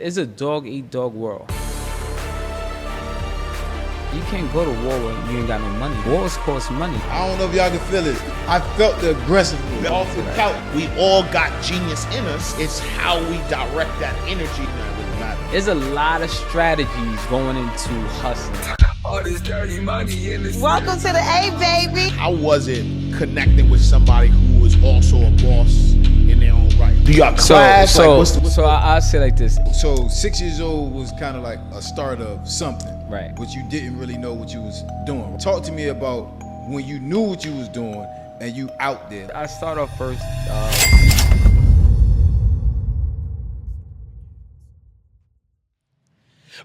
It's a dog-eat-dog world. You can't go to war when you ain't got no money. Wars cost money. I don't know if y'all can feel it. I felt the aggressiveness. Off the couch. We all got genius in us. It's how we direct that energy that really matters. There's a lot of strategies going into hustling. All this dirty money in this. Welcome to the A, baby. How was it connecting with somebody who was also a boss in their own right? Do y'all clash? So I'll say like this. So 6 years old was kind of like a start of something. Right. But you didn't really know what you was doing. Talk to me about when you knew what you was doing and you out there. I start off first.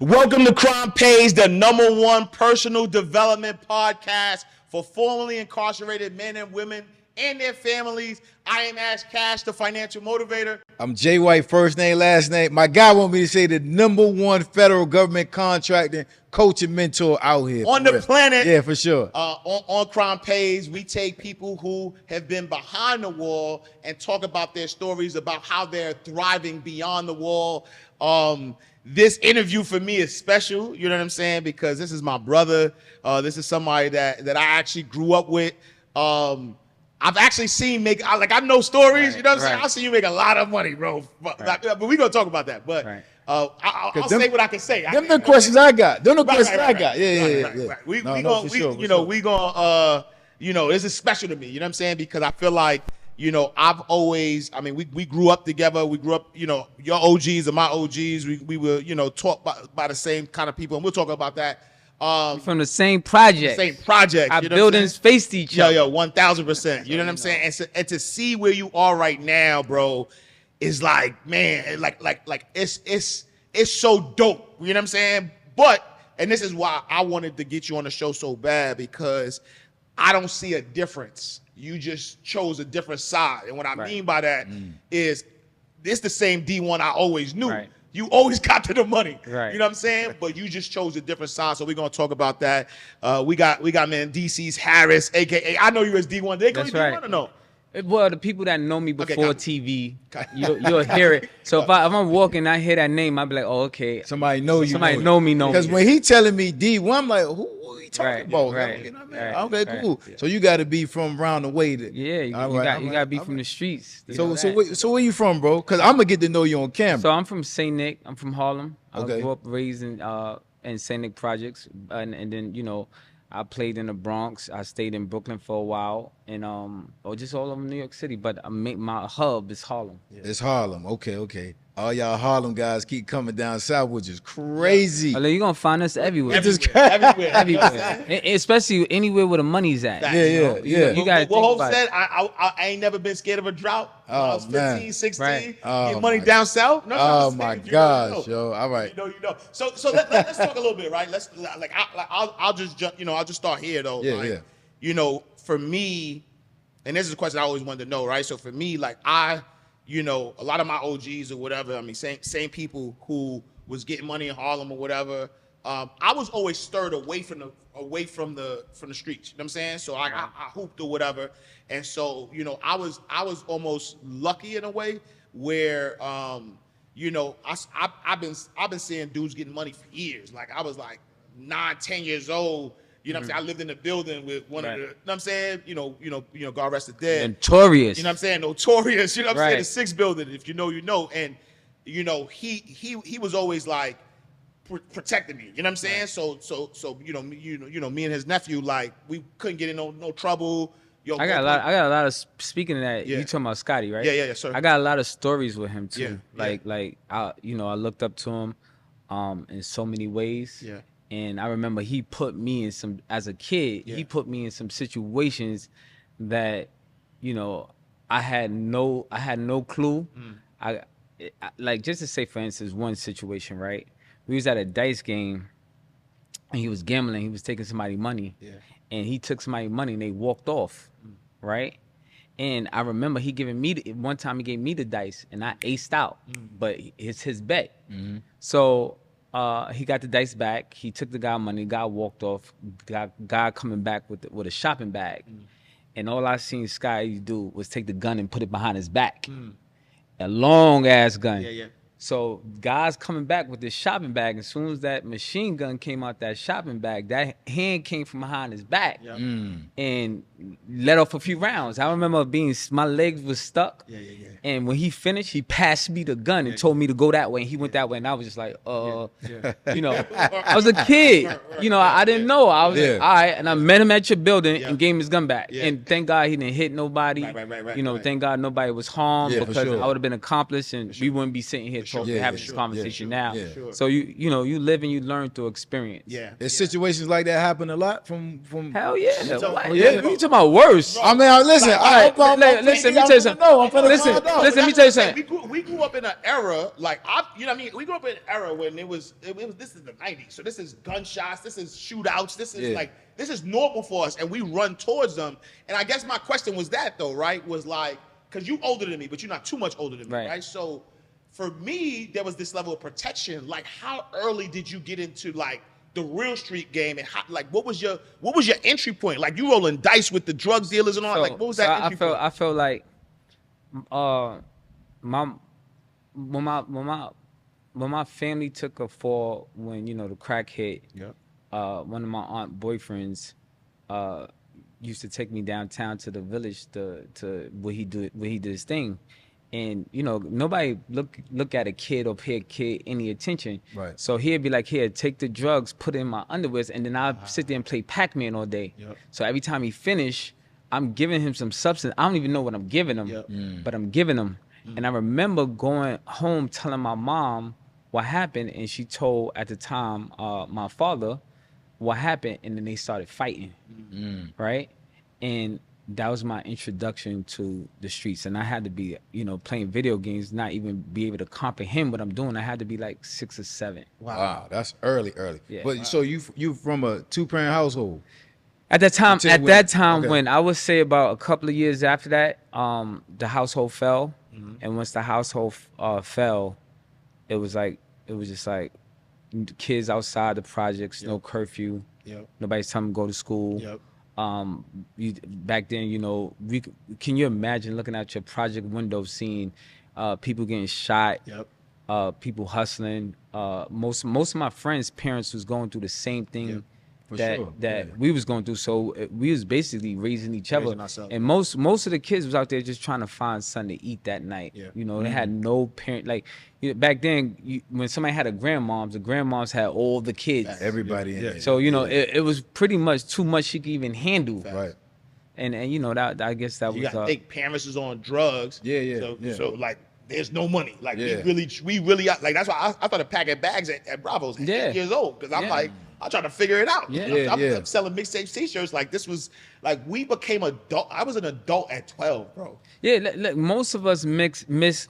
Welcome to Crime Pays, the #1 personal development podcast for formerly incarcerated men and women and their families. I am Ash Cash, the financial motivator. I'm Jay White, first name, last name. My guy want me to say the #1 federal government contracting coach and mentor out here. On the planet. Yeah, for sure. On Crime Pays, we take people who have been behind the wall and talk about their stories about how they're thriving beyond the wall. This interview for me is special, you know what I'm saying? Because this is my brother. This is somebody that I actually grew up with. I've actually seen I know stories, you know what I'm saying? I've seen you make a lot of money, bro. But we're going to talk about that. But I'll say what I can say. Them the questions I got. Them the questions I got. We this is special to me, you know what I'm saying? Because I feel like, I've always, we grew up together. We grew up, your OGs and my OGs. We were, taught by the same kind of people. And we'll talk about that. From the same project. Our buildings faced each other. 1000%. You know what I'm saying? And to see where you are right now, bro, is like, man, like it's so dope. You know what I'm saying? And this is why I wanted to get you on the show so bad, because I don't see a difference. You just chose a different side. And what I mean by that is it's the same D1 I always knew. Right. You always got to the money. Right. You know what I'm saying? Right. But you just chose a different side. So we're going to talk about that. We got Mendeecees Harris, a.k.a. I know you as D1. Did they call you D1 or no? Well, the people that know me before TV, you'll hear it. So if I'm walking, I hear that name, I'll be like, oh, okay. Somebody know you. Somebody know me. Because when he telling me D1, I'm like, who are you talking about? Right. You know what I mean? Okay, cool. So you got to be from around the way. You got to be from the streets. So where you from, bro? Because I'm going to get to know you on camera. So I'm from St. Nick. I'm from Harlem. Okay. I grew up raised in St. Nick projects. And then, I played in the Bronx. I stayed in Brooklyn for a while, and just all over New York City. But my hub is Harlem. Yeah. It's Harlem. Okay. All y'all Harlem guys keep coming down south, which is crazy. Yeah. You're gonna find us everywhere. Everywhere. Especially anywhere where the money's at. Yeah. You gotta Hope said, I ain't never been scared of a drought. When I was 15, 16, get money down south. No, oh my gosh, yo! All right. You know. So let's talk a little bit, right? I'll just jump. I'll just start here though. Yeah. For me, and this is a question I always wanted to know, right? So for me, a lot of my OGs or whatever, same people who was getting money in Harlem or whatever. I was always stirred away from the streets. You know what I'm saying? So I hooped or whatever, and so I was almost lucky in a way where I've been seeing dudes getting money for years. Like I was like 9, 10 years old. You know what I'm saying? I lived in the building with one of the, you know what I'm saying? God rest the dead. Notorious. You know what I'm saying? Notorious. You know what I'm saying? The 6th building, if you know, you know. And, he was always like protecting me. You know what I'm saying? Right. So me and his nephew, like, we couldn't get in no trouble. I got a lot of, speaking of that, you talking about Scotty, right? Yeah, sir. I got a lot of stories with him too. Yeah. I looked up to him in so many ways. Yeah. And I remember he put me in as a kid, he put me in some situations that, I had no clue. I just to say, for instance, one situation, right? We was at a dice game and he was gambling. He was taking somebody's money and he took somebody's money and they walked off, right? And I remember one time he gave me the dice and I aced out, but it's his bet. Mm-hmm. So he got the dice back. He took the guy money. Guy walked off. Guy coming back with a shopping bag, and all I seen Scotty do was take the gun and put it behind his back, a long ass gun. Yeah. So guys coming back with this shopping bag. As soon as that machine gun came out that shopping bag, that hand came from behind his back and let off a few rounds. I remember my legs was stuck. And when he finished, he passed me the gun and told me to go that way. And he went that way. And I was just like, you know, I was a kid. You know, I didn't know. I was like, all right. And I met him at your building and gave him his gun back. And thank God he didn't hit nobody. You know, thank God nobody was harmed because I would have been accomplished and we wouldn't be sitting here talking, having this conversation now. So you know, you live and you learn through experience. There's situations like that happen a lot from hell yeah. You talking about worse? I mean, listen. Listen, let me tell you something. Listen, let me tell you something. We grew up in an era like you know what I mean. We grew up in an era when it was this is the 90s. So this is gunshots. This is shootouts. This is like this is normal for us, and we run towards them. And I guess my question was that though, right? Was like because you older than me, but you're not too much older than me, right? So for me, there was this level of protection. Like, how early did you get into like the real street game, and how, like what was your entry point? Like you rolling dice with the drug dealers and all. Like what was that entry point? I felt like when my family took a fall when, you know, the crack hit. One of my aunt boyfriends used to take me downtown to the village to where he did his thing. And, you know, nobody look at a kid or pay a kid any attention. Right. So he'd be like, here, take the drugs, put it in my underwears, and then I'd sit there and play Pac-Man all day. So every time he finished, I'm giving him some substance. I don't even know what I'm giving him, but I'm giving him. And I remember going home telling my mom what happened, and she told at the time my father what happened, and then they started fighting, right? And that was my introduction to the streets. And I had to be, you know, playing video games, not even be able to comprehend what I'm doing. I had to be like 6 or 7. Wow, that's early. Yeah. But so you from a 2-parent household? At that time, when I would say about a couple of years after that, the household fell. And once the household fell, it was just like kids outside the projects, no curfew, nobody's telling them to go to school. Back then, you know, can you imagine looking out your project window, seeing people getting shot, people hustling. Most of my friends' parents was going through the same thing that we was going through. So we was basically raising each other. And most of the kids was out there just trying to find something to eat that night. You know, they had no parent. Like, you know, back then, when somebody had the grandmoms had all the kids. Everybody in there. So, you know, it was pretty much too much she could even handle. Right. And you know, that I guess that you was. You gotta think parents is on drugs. So like, there's no money. Like we really like that's why I started packing bags at Bravo's at 8 years old, because I'm like, I'm trying to figure it out. I'm selling mixtapes, t-shirts. Like this was like we became adult. I was an adult at 12, bro. Yeah, look, most of us missed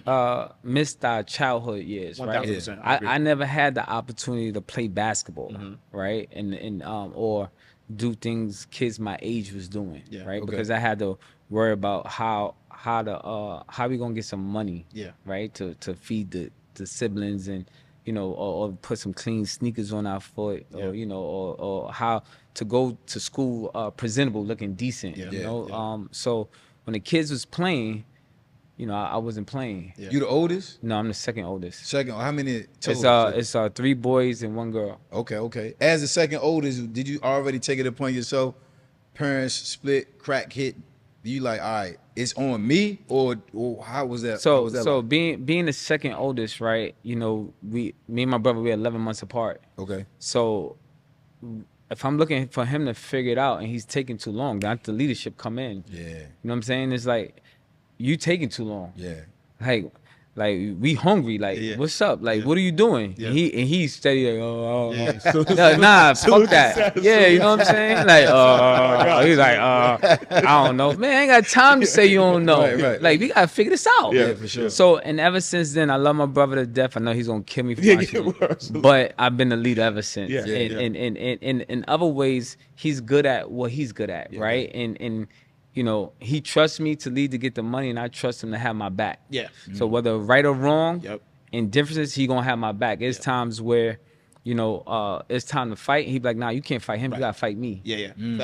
our childhood years, right? 1000%. I never had the opportunity to play basketball, right? And or do things kids my age was doing, right? Because I had to worry about how we gonna get some money, right? To feed the siblings, and you know, or put some clean sneakers on our foot, or you know, or how to go to school presentable, looking decent, you know. So when the kids was playing, you know, I wasn't playing. You the oldest? No, I'm the second oldest. Second? How many total? It's 3 boys and 1 girl. Okay. As the second oldest, did you already take it upon yourself? Parents split, crack hit. You like, all right, it's on me, or how was that? So like? being the second oldest, right? You know, me and my brother, we're 11 months apart. Okay. So if I'm looking for him to figure it out and he's taking too long, not the leadership come in. Yeah. You know what I'm saying? It's like, you taking too long. Yeah. Like we hungry. Like, what's up? Like, what are you doing? And he's steady like, nah, fuck that. You know what I'm saying? Like, he's like, I don't know. Man, I ain't got time to say you don't know. Right. Like, we gotta figure this out. Yeah, for sure. So, and ever since then, I love my brother to death. I know he's gonna kill me for my shit, but I've been the leader ever since. And in other ways, he's good at what he's good at, right? And you know, he trusts me to lead to get the money, and I trust him to have my back. So whether right or wrong, in differences, he gonna have my back. There's times where, you know, it's time to fight. He be like, nah, you can't fight him. You gotta fight me.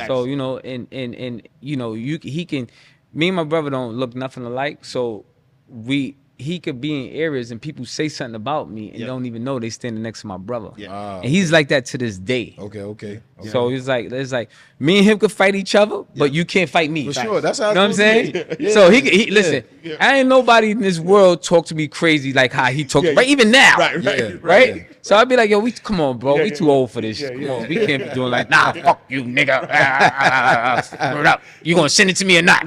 So, you know, and you know, he can. Me and my brother don't look nothing alike. So he he could be in areas and people say something about me and don't even know they standing next to my brother. Yeah. And he's like that to this day. Okay. So it's like me and him could fight each other, but you can't fight me. For sure. That's how You know what I'm saying? Yeah. So he listen. I ain't nobody in this world talk to me crazy like how he talk. Right, even now. Right. So I'd be like, yo, come on, bro. We too old for this. Come on, we can't be doing like, nah, fuck you, nigga. You gonna send it to me or not?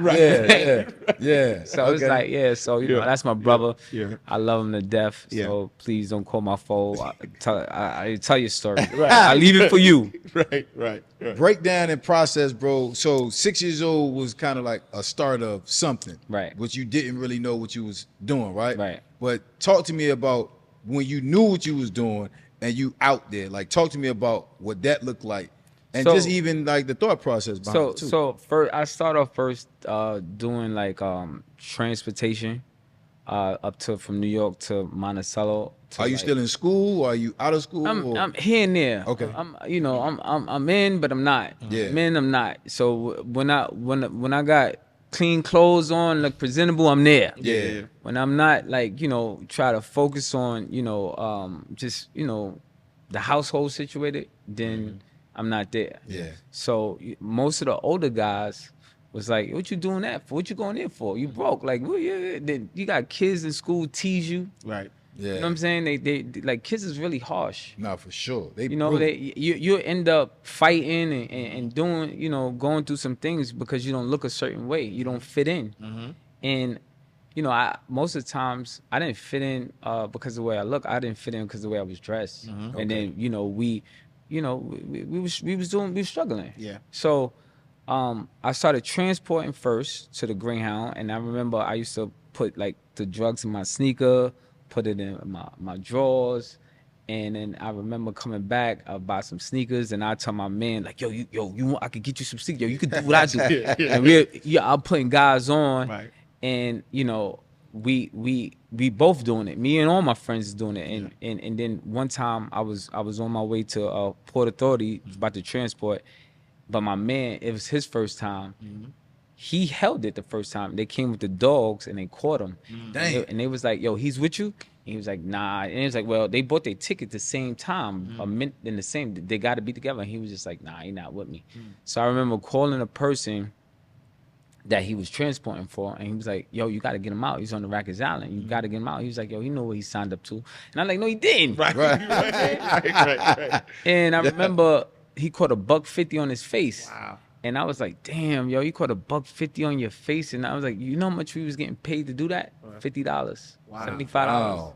Yeah. So it's like, so you know, that's my brother. Yeah. I love him to death. So please don't call my phone. I tell your story. Right. I leave it for you. Right. Breakdown and process, bro. So 6 years old was kind of like a start of something. Right. Which you didn't really know what you was doing, right? Right. But talk to me about when you knew what you was doing and you out there. Like, talk to me about what that looked like. And So- just even like the thought process behind it too. So first, I start off first doing like transportation up to from New York to Monticello. Are you still in school? Or are you out of school? or? I'm here and there. Okay. I'm in, but I'm not. Yeah. I'm in, I'm not. So when I got clean clothes on, look presentable, I'm there. Yeah. When I'm not, like, try to focus on, just, the household situated, then I'm not there. Yeah. So most of the older guys was like, what you doing that for? What you going there for? You broke. Like, well, then you got kids in school tease you. Right. Yeah. You know what I'm saying? They like, kids is really harsh. Nah, for sure. They You end up fighting and doing, going through some things because you don't look a certain way. You don't fit in. And, most of the times I didn't fit in because of the way I look. I didn't fit in because of the way I was dressed. And then, we was struggling. Yeah. So I started transporting first to the Greyhound. And I remember I used to put like the drugs in my sneaker, put it in my drawers, and then I remember coming back, I'll buy some sneakers, and I tell my man, like, yo, you want, I could get you some sneakers, yo, you could do what I do. And I'm putting guys on, Right. and we both doing it. Me and all my friends is doing it. And then one time I was on my way to Port Authority, about to transport, but my man, it was his first time. He held it the first time. They came with the dogs and they caught him. Dang. And they was like, yo, he's with you? And he was like, nah. And he was like, well, they bought their ticket the same time, a minute in the same, they got to be together. And he was just like, nah, he not with me. So I remember calling a person that he was transporting for, and he was like, yo, you got to get him out. He's on the Rikers Island. You got to get him out. He was like, yo, he know what he signed up to. And I'm like, no, he didn't. Right. And I remember he caught $150 on his face. Wow. And I was like, damn, yo, you caught $150 on your face. And I was like, you know how much we was getting paid to do that? $50, Wow. $75. Wow.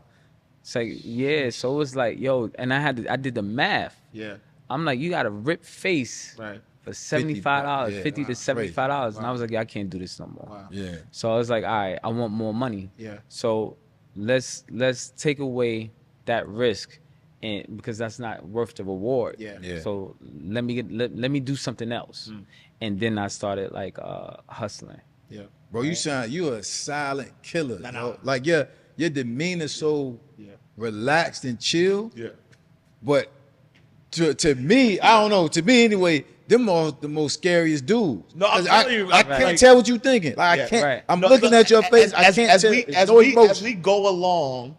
It's like, yeah. So it was like, yo, and I did the math. Yeah. I'm like, you got a ripped face Right. for $75, yeah. $50 to $75. And I was like, yeah, I can't do this no more. Wow. Yeah. So I was like, all right, I want more money. Yeah. So let's take away that risk, and because that's not worth the reward. Yeah. Yeah. So let me do something else. And then I started like hustling. Yeah. Bro, you a silent killer. Nah. Bro. Like your demeanor so Yeah. relaxed and chill. Yeah. But to me, I don't know. To me anyway, them are the most scariest dudes. No, I'm 'Cause telling you, I like- can't tell what you thinking. Like Yeah, I can't. right. I'm No, looking look, at your face. I can't tell. as we go along,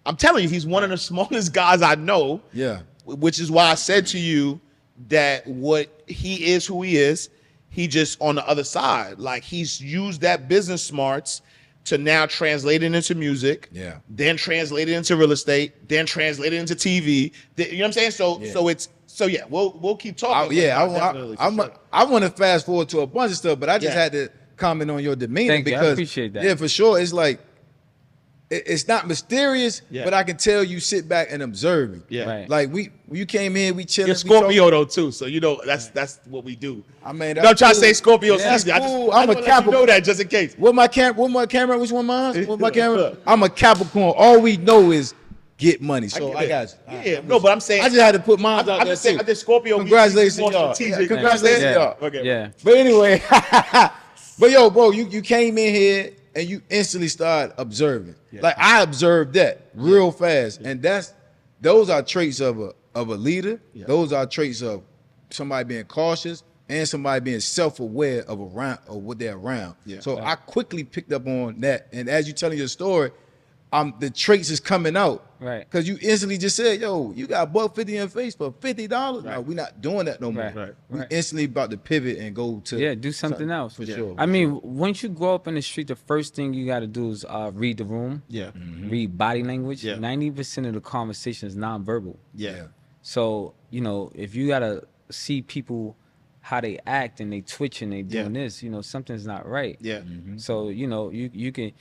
I'm telling you, he's one of the smartest guys I know. Yeah. Which is why I said to you that what he is, who he is, he just on the other side. Like, he's used that business smarts to now translate it into music. Yeah. Then translate it into real estate. Then translate it into TV. You know what I'm saying? So yeah, we'll keep talking. I want to fast forward to a bunch of stuff, but I just had to comment on your demeanor. Thank you. I because appreciate that. Yeah, for sure. It's like it's not mysterious, Yeah. but I can tell you sit back and observing. Yeah. Right. Like when you came in, we chilling. You're Scorpio though too, so you know that's what we do. I mean, I'm trying to say Scorpio That's season. cool. I I'm a just Capricorn. know that just in case. What my camera? Which one mine? What my camera? I'm a Capricorn. All we know is get money. So I got you. Yeah, no, but I'm saying I just had to put mine out I'm there just saying, too. I think Scorpio. Congratulations, more y'all. strategic. Yeah, congratulations, Yeah. y'all. Okay. Yeah. But anyway, but yo, bro, you came in here and you instantly started observing. Like I observed that real fast, and those are traits of a leader. Yeah. Those are traits of somebody being cautious and somebody being self-aware of what they're around. Yeah. So I quickly picked up on that, and as you telling your story, the traits is coming out. Right. Because you instantly just said, yo, you got $150 in face for $50. No, we're not doing that no more. Right. We Right. instantly about to pivot and go to do something else. for sure. I mean, once you grow up in the street, the first thing you got to do is read the room. Yeah. Read body language. Yeah. 90% of the conversation is nonverbal. Yeah. So, you know, if you got to see people, how they act and they twitch and they doing this, you know, something's not right. Yeah. So, you know, you can,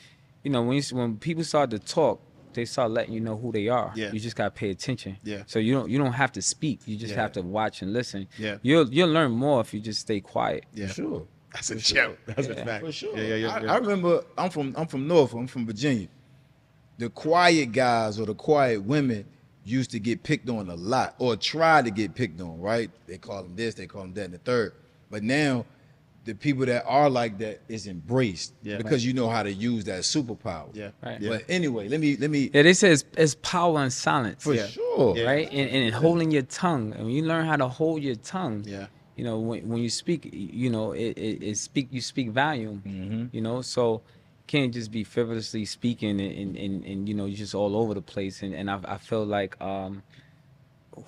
you know, when people start to talk, they start letting you know who they are. Yeah. You just gotta pay attention. Yeah. So you don't have to speak. You just Yeah. have to watch and listen. Yeah. You'll learn more if you just stay quiet. Yeah. For sure. That's a gem. That's a fact. For sure. Yeah. I remember I'm from Norfolk, I'm from Virginia. The quiet guys or the quiet women used to get picked on a lot or try to get picked on, right? They call them this, they call them that, and the third. But now the people that are like that is embraced because you know how to use that superpower. Yeah. Right. But anyway, let me Yeah, they say it's power in silence. for sure. Yeah. Right? And holding your tongue. And when you learn how to hold your tongue, Yeah. you know, when you speak, you know, you speak volume. You know, so can't just be frivolously speaking and you know, you're just all over the place. And I feel like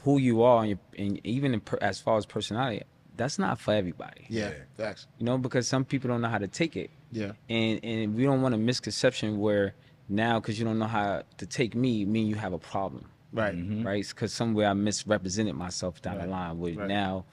who you are and even as far as personality, that's not for everybody. Yeah. Facts. You know, because some people don't know how to take it. Yeah. And we don't want a misconception where now because you don't know how to take me, mean you have a problem. Right. Right? Because somewhere I misrepresented myself down the line where now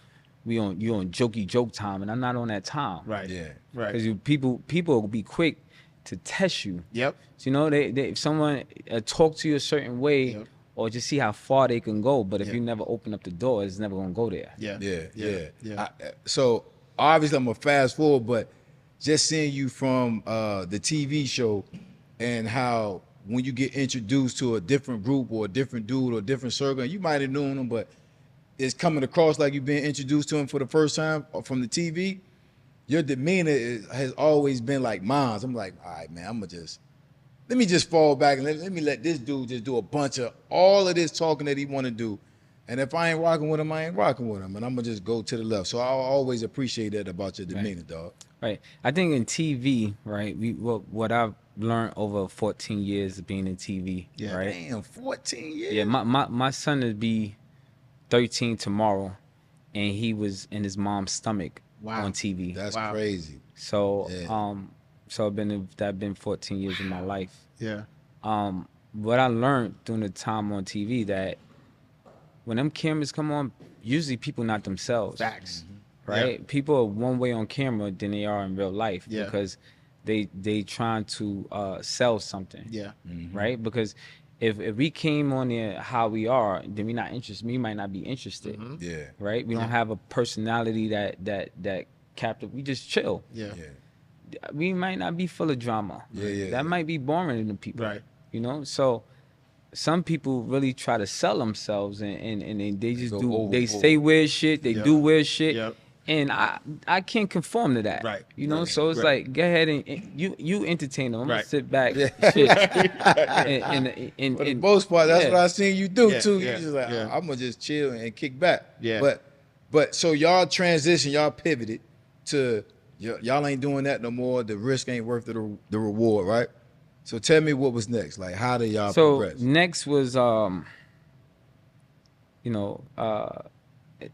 you on jokey joke time and I'm not on that time. Right. Yeah. Right. Because people will be quick to test you. Yep. So, you know, they if someone talk to you a certain way or just see how far they can go, but if you never open up the door, it's never gonna go there. Yeah. So obviously I'm gonna fast forward, but just seeing you from the TV show and how when you get introduced to a different group or a different dude or a different circle, you might have known him, but it's coming across like you've been introduced to him for the first time from the TV. Your demeanor has always been like mine. I'm like, all right, man, let me just fall back and let me let this dude just do a bunch of all of this talking that he want to do. And if I ain't rocking with him, I ain't rocking with him. And I'm going to just go to the left. So I always appreciate that about your demeanor, dog. Right. I think in TV, right, what I've learned over 14 years of being in TV, right? Damn, 14 years? Yeah, my son would be 13 tomorrow, and he was in his mom's stomach on TV. That's crazy. So, Yeah. so that been 14 years of my life. Yeah. What I learned during the time on TV that when them cameras come on, usually people not themselves. Facts. Right? Yeah. People are one way on camera than they are in real life Yeah. because they trying to sell something. Yeah. Right? Because if we came on there how we are, then we not interested. We might not be interested. Yeah. Right? We don't have a personality that captive. We just chill. Yeah. We might not be full of drama. That might be boring to people. Right. You know? So some people really try to sell themselves and they just they say weird shit, they do weird shit. Yep. And I can't conform to that. Right. You know, so it's like go ahead and you entertain them. I'm gonna Right. sit back shit. and For the most part, that's what I seen you do Yeah, too. yeah, You just like, yeah. I'm gonna just chill and kick back. Yeah. But so y'all transition, y'all pivoted to y'all ain't doing that no more. The risk ain't worth the reward, right? So tell me what was next. Like, how did y'all progress? Next was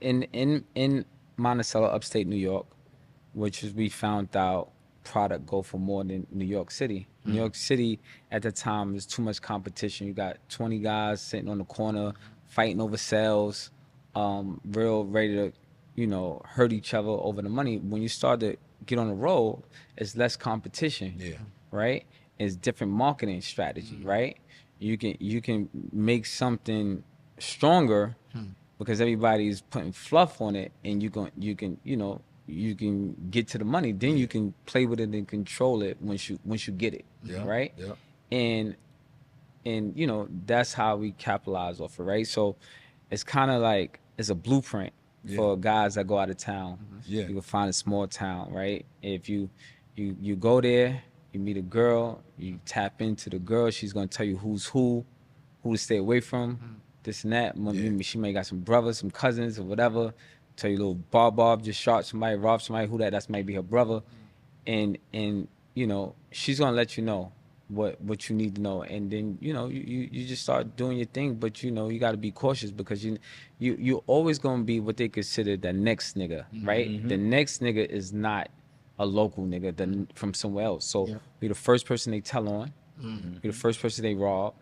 in Monticello, upstate New York, which is we found out product go for more than New York City. New York City at the time was too much competition. You got 20 guys sitting on the corner fighting over sales, real ready to, hurt each other over the money. When you start to get on the road, it's less competition. Yeah. Right? It's different marketing strategy, right? You can make something stronger because everybody's putting fluff on it, and you can get to the money. Then you can play with it and control it once you get it, right? Yeah. And that's how we capitalize off it, right? So it's kind of like it's a blueprint for guys that go out of town. Yeah. You can find a small town, right? If you go there, you meet a girl, you tap into the girl, she's gonna tell you who's who to stay away from, this and that. She may got some brothers, some cousins or whatever. Tell you a little Bob just shot somebody, robbed somebody, that's might be her brother. And she's gonna let you know what you need to know, and then you just start doing your thing. But you got to be cautious, because you always gonna be what they consider the next nigga, right? The next nigga is not a local nigga from somewhere else. So we the first person they tell on. We the first person they rob.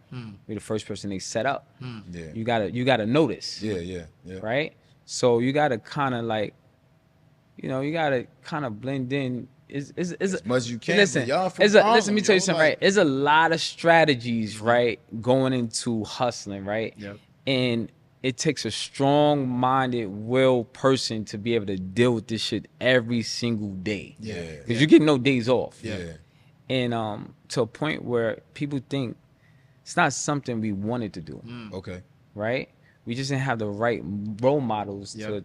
We the first person they set up. Yeah. You gotta notice. Yeah. Right. So you gotta kind of like, you gotta kind of blend in. Is As much as you can. Listen, but y'all from listen. Harlem, Let me tell you yo, something. like- Right, there's a lot of strategies, right, going into hustling, right, and it takes a strong-minded, will person to be able to deal with this shit every single day. Yeah. Because you get no days off. Yeah. And to a point where people think it's not something we wanted to do, Okay. right? We just didn't have the right role models to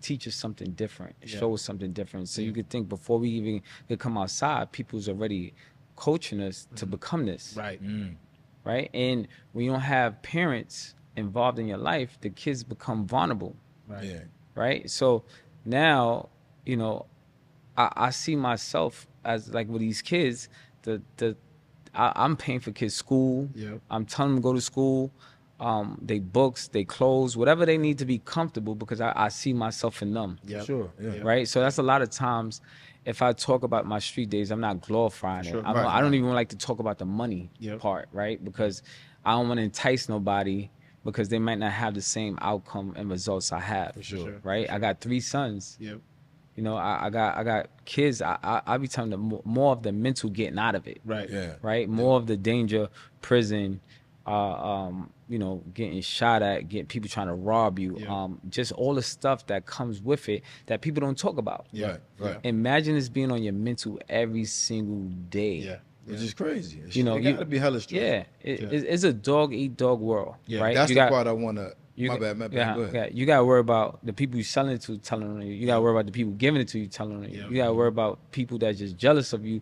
teach us something different, show us something different. So you could think before we even could come outside, people's already coaching us to become this. Right. Right. And when you don't have parents involved in your life, the kids become vulnerable. Right. Yeah. Right. So now, I see myself as like with these kids, I'm paying for kids' school. I'm telling them to go to school. They books, they clothes, whatever they need to be comfortable, because I see myself in them. Sure. Yeah. Right. So that's a lot of times, if I talk about my street days, I'm not glorifying it. Right, I don't even like to talk about the money part, right? Because I don't want to entice nobody, because they might not have the same outcome and results I have. For sure. Right. I got 3 sons. I got kids. I be telling them more of the mental getting out of it. Right. Yeah. Right. More of the danger, prison, getting shot at, getting people trying to rob you. Just all the stuff that comes with it that people don't talk about. Right. Imagine this being on your mental every single day. Which is crazy. You gotta be hella stressful. Yeah. It's a dog eat dog world. Right. That's the part I wanna. My bad. Go ahead. Yeah, you gotta worry about the people you selling it to telling on you. You gotta worry about the people giving it to you telling on you. You gotta worry about people that just jealous of you.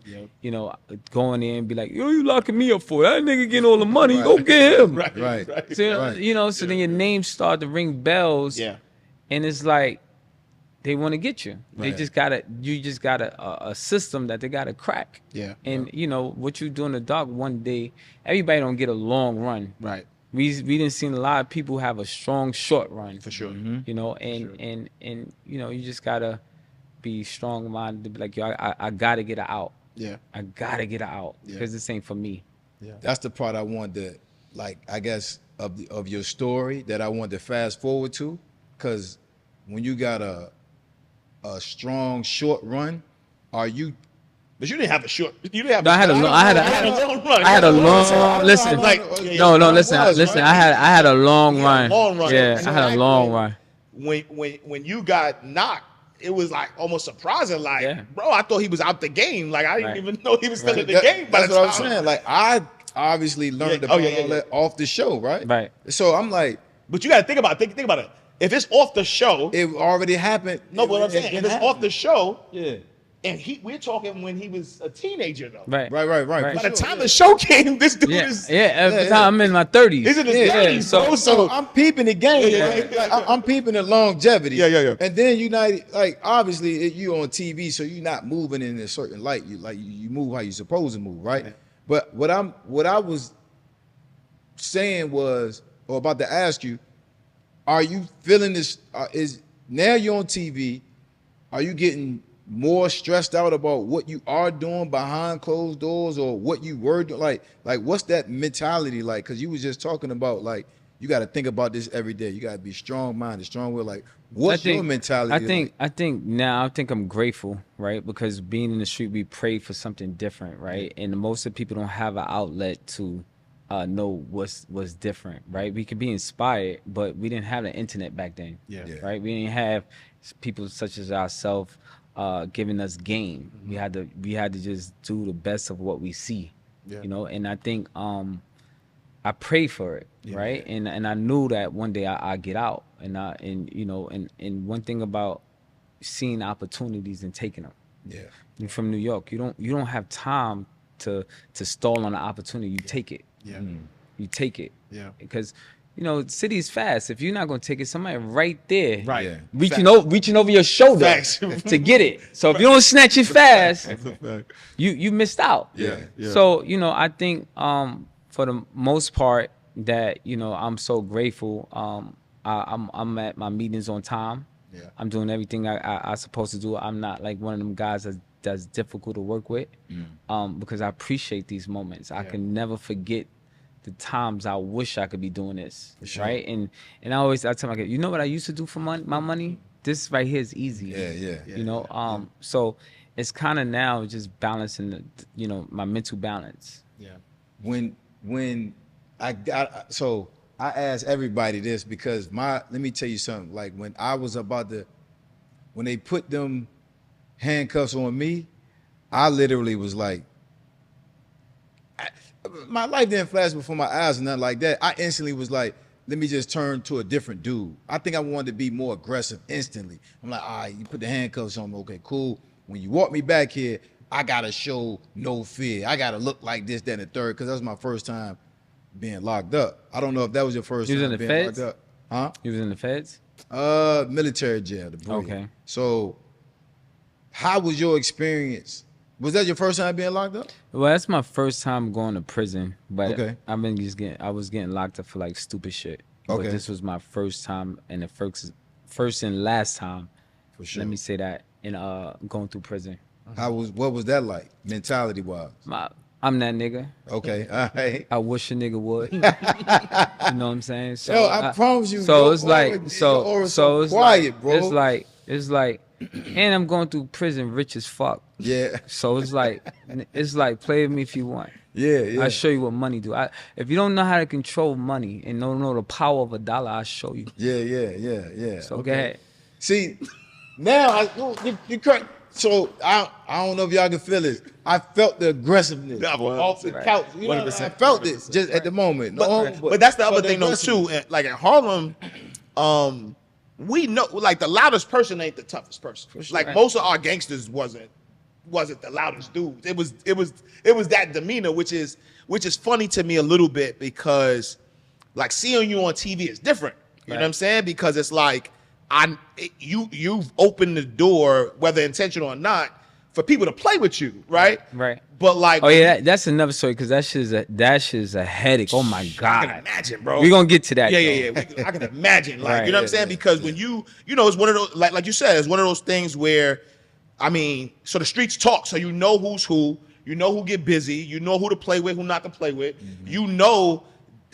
Going in and be like, yo, you locking me up for that nigga getting all the money? Go get him. Right. So, so then your names start to ring bells. Yeah. And it's like they want to get you. Right. You just got a system that they gotta crack. Yeah. And what you do in the dark one day, everybody don't get a long run. Right. We didn't see a lot of people have a strong short run. For sure. And you just gotta be strong minded to be like, yo, I gotta get her out. Yeah. I gotta get her out, because this ain't for me. That's the part I wanted to, like, I guess of your story that I wanted to fast forward to, because when you got a strong short run, are you? But you didn't have a short. You didn't have. No, I had a long run. I had a long. Listen, listen. I had a long run. Long run. Yeah, I had a long run. When you got knocked, it was like almost surprising. Like, Yeah. bro, I thought he was out the game. Like, I didn't Right. even know he was still in the game. By That's the what I'm time. saying. Like, I obviously learned about all that off the show, right? Right. So I'm like, But you got to think about it. Think about it. If it's off the show, it already happened. no, but what I'm saying, if it's off the show, Yeah. and we're talking when he was a teenager though. Right. Right. Right. By the time the show came, this dude Yeah. is At the yeah. time I'm in my 30s. he's in his 30s, bro. So I'm peeping the game. Right? Like, I'm peeping the longevity. Yeah. And then you not like obviously you on TV, so you're not moving in a certain light. You move how you supposed to move, right? Yeah. But what I was saying was, or about to ask you, are you feeling this? Is now you're on TV? Are you getting more stressed out about what you are doing behind closed doors, or what you were doing? Like what's that mentality like? Because you was just talking about like you got to think about this every day. You got to be strong minded, strong will. Like what's your mentality? I think I'm grateful, right? Because being in the street, we pray for something different, right? And most of the people don't have an outlet to know what's different, right? We could be inspired, but we didn't have the internet back then, right? We didn't have people such as ourselves giving us game. We had to just do the best of what we see, And I think I pray for it, right? And I knew that one day I get out, and one thing about seeing opportunities and taking them. Yeah. You're from New York. You don't have time to stall on an opportunity. You take it. Yeah. You take it. Yeah. Because you know, city is fast. If you're not gonna take it, somebody right there, Right. Yeah. reaching over your shoulder Facts. to get it. So if you don't snatch it fast, you missed out. Yeah. So you know, I think for the most part that you know I'm so grateful. I'm at my meetings on time. Yeah. I'm doing everything I supposed to do. I'm not like one of them guys that's difficult to work with, because I appreciate these moments. I can never forget the times I wish I could be doing this, right? And I tell my kids, you know what I used to do for my money? This right here is easy. Yeah. You know, so it's kind of now just balancing the, you know, my mental balance. Yeah. When I got, so I asked everybody this because let me tell you something. Like when they put them handcuffs on me, I literally was like, my life didn't flash before my eyes or nothing like that. I instantly was like, let me just turn to a different dude. I think I wanted to be more aggressive instantly. I'm like, all right, you put the handcuffs on me, okay, cool. When you walk me back here, I gotta show no fear. I gotta look like this, that, and the third, because that was my first time being locked up. I don't know if that was your first You was time in the being feds? locked up. Huh? You was in the feds? Military jail, the Brilliant. Okay. So how was your experience? Was that your first time being locked up? Well, that's my first time going to prison, but Okay. I was getting locked up for like stupid shit. Okay. But this was my first time and the first and last time. For sure. Let me say that in going through prison. What was that like, mentality wise? I'm that nigga. Okay, all right. I wish a nigga would. You know what I'm saying? So Yo, I promise you. So your it's like aura- your aura's so it's quiet, like, bro. It's like, and I'm going through prison rich as fuck. Yeah, So it's like play with me if you want. yeah. I'll show you what money do. If you don't know how to control money and don't know the power of a dollar, I'll show you. Yeah. So go ahead. See, now you correct. So I don't know if y'all can feel this. I felt the aggressiveness Yeah, well, off the right. couch. You know, 100%. I felt this just at the moment. But that's the other the thing though too. aggressiveness. Like in Harlem, we know like the loudest person ain't the toughest person. Like Right. most of our gangsters wasn't the loudest dudes. It was that demeanor, which is funny to me a little bit because like seeing you on TV is different. You know what I'm saying? Because it's like you've opened the door, whether intentional or not, for people to play with you, right? Right. But like, Oh yeah, that's another story because that shit's a headache. Oh my I god. can imagine, bro. We're gonna get to that. Yeah. though. I can imagine, like, Right. you know what I'm saying? Because when you know, it's one of those, like you said, it's one of those things where, I mean, so the streets talk, so you know who's who, you know who get busy, you know who to play with, who not to play with, you know.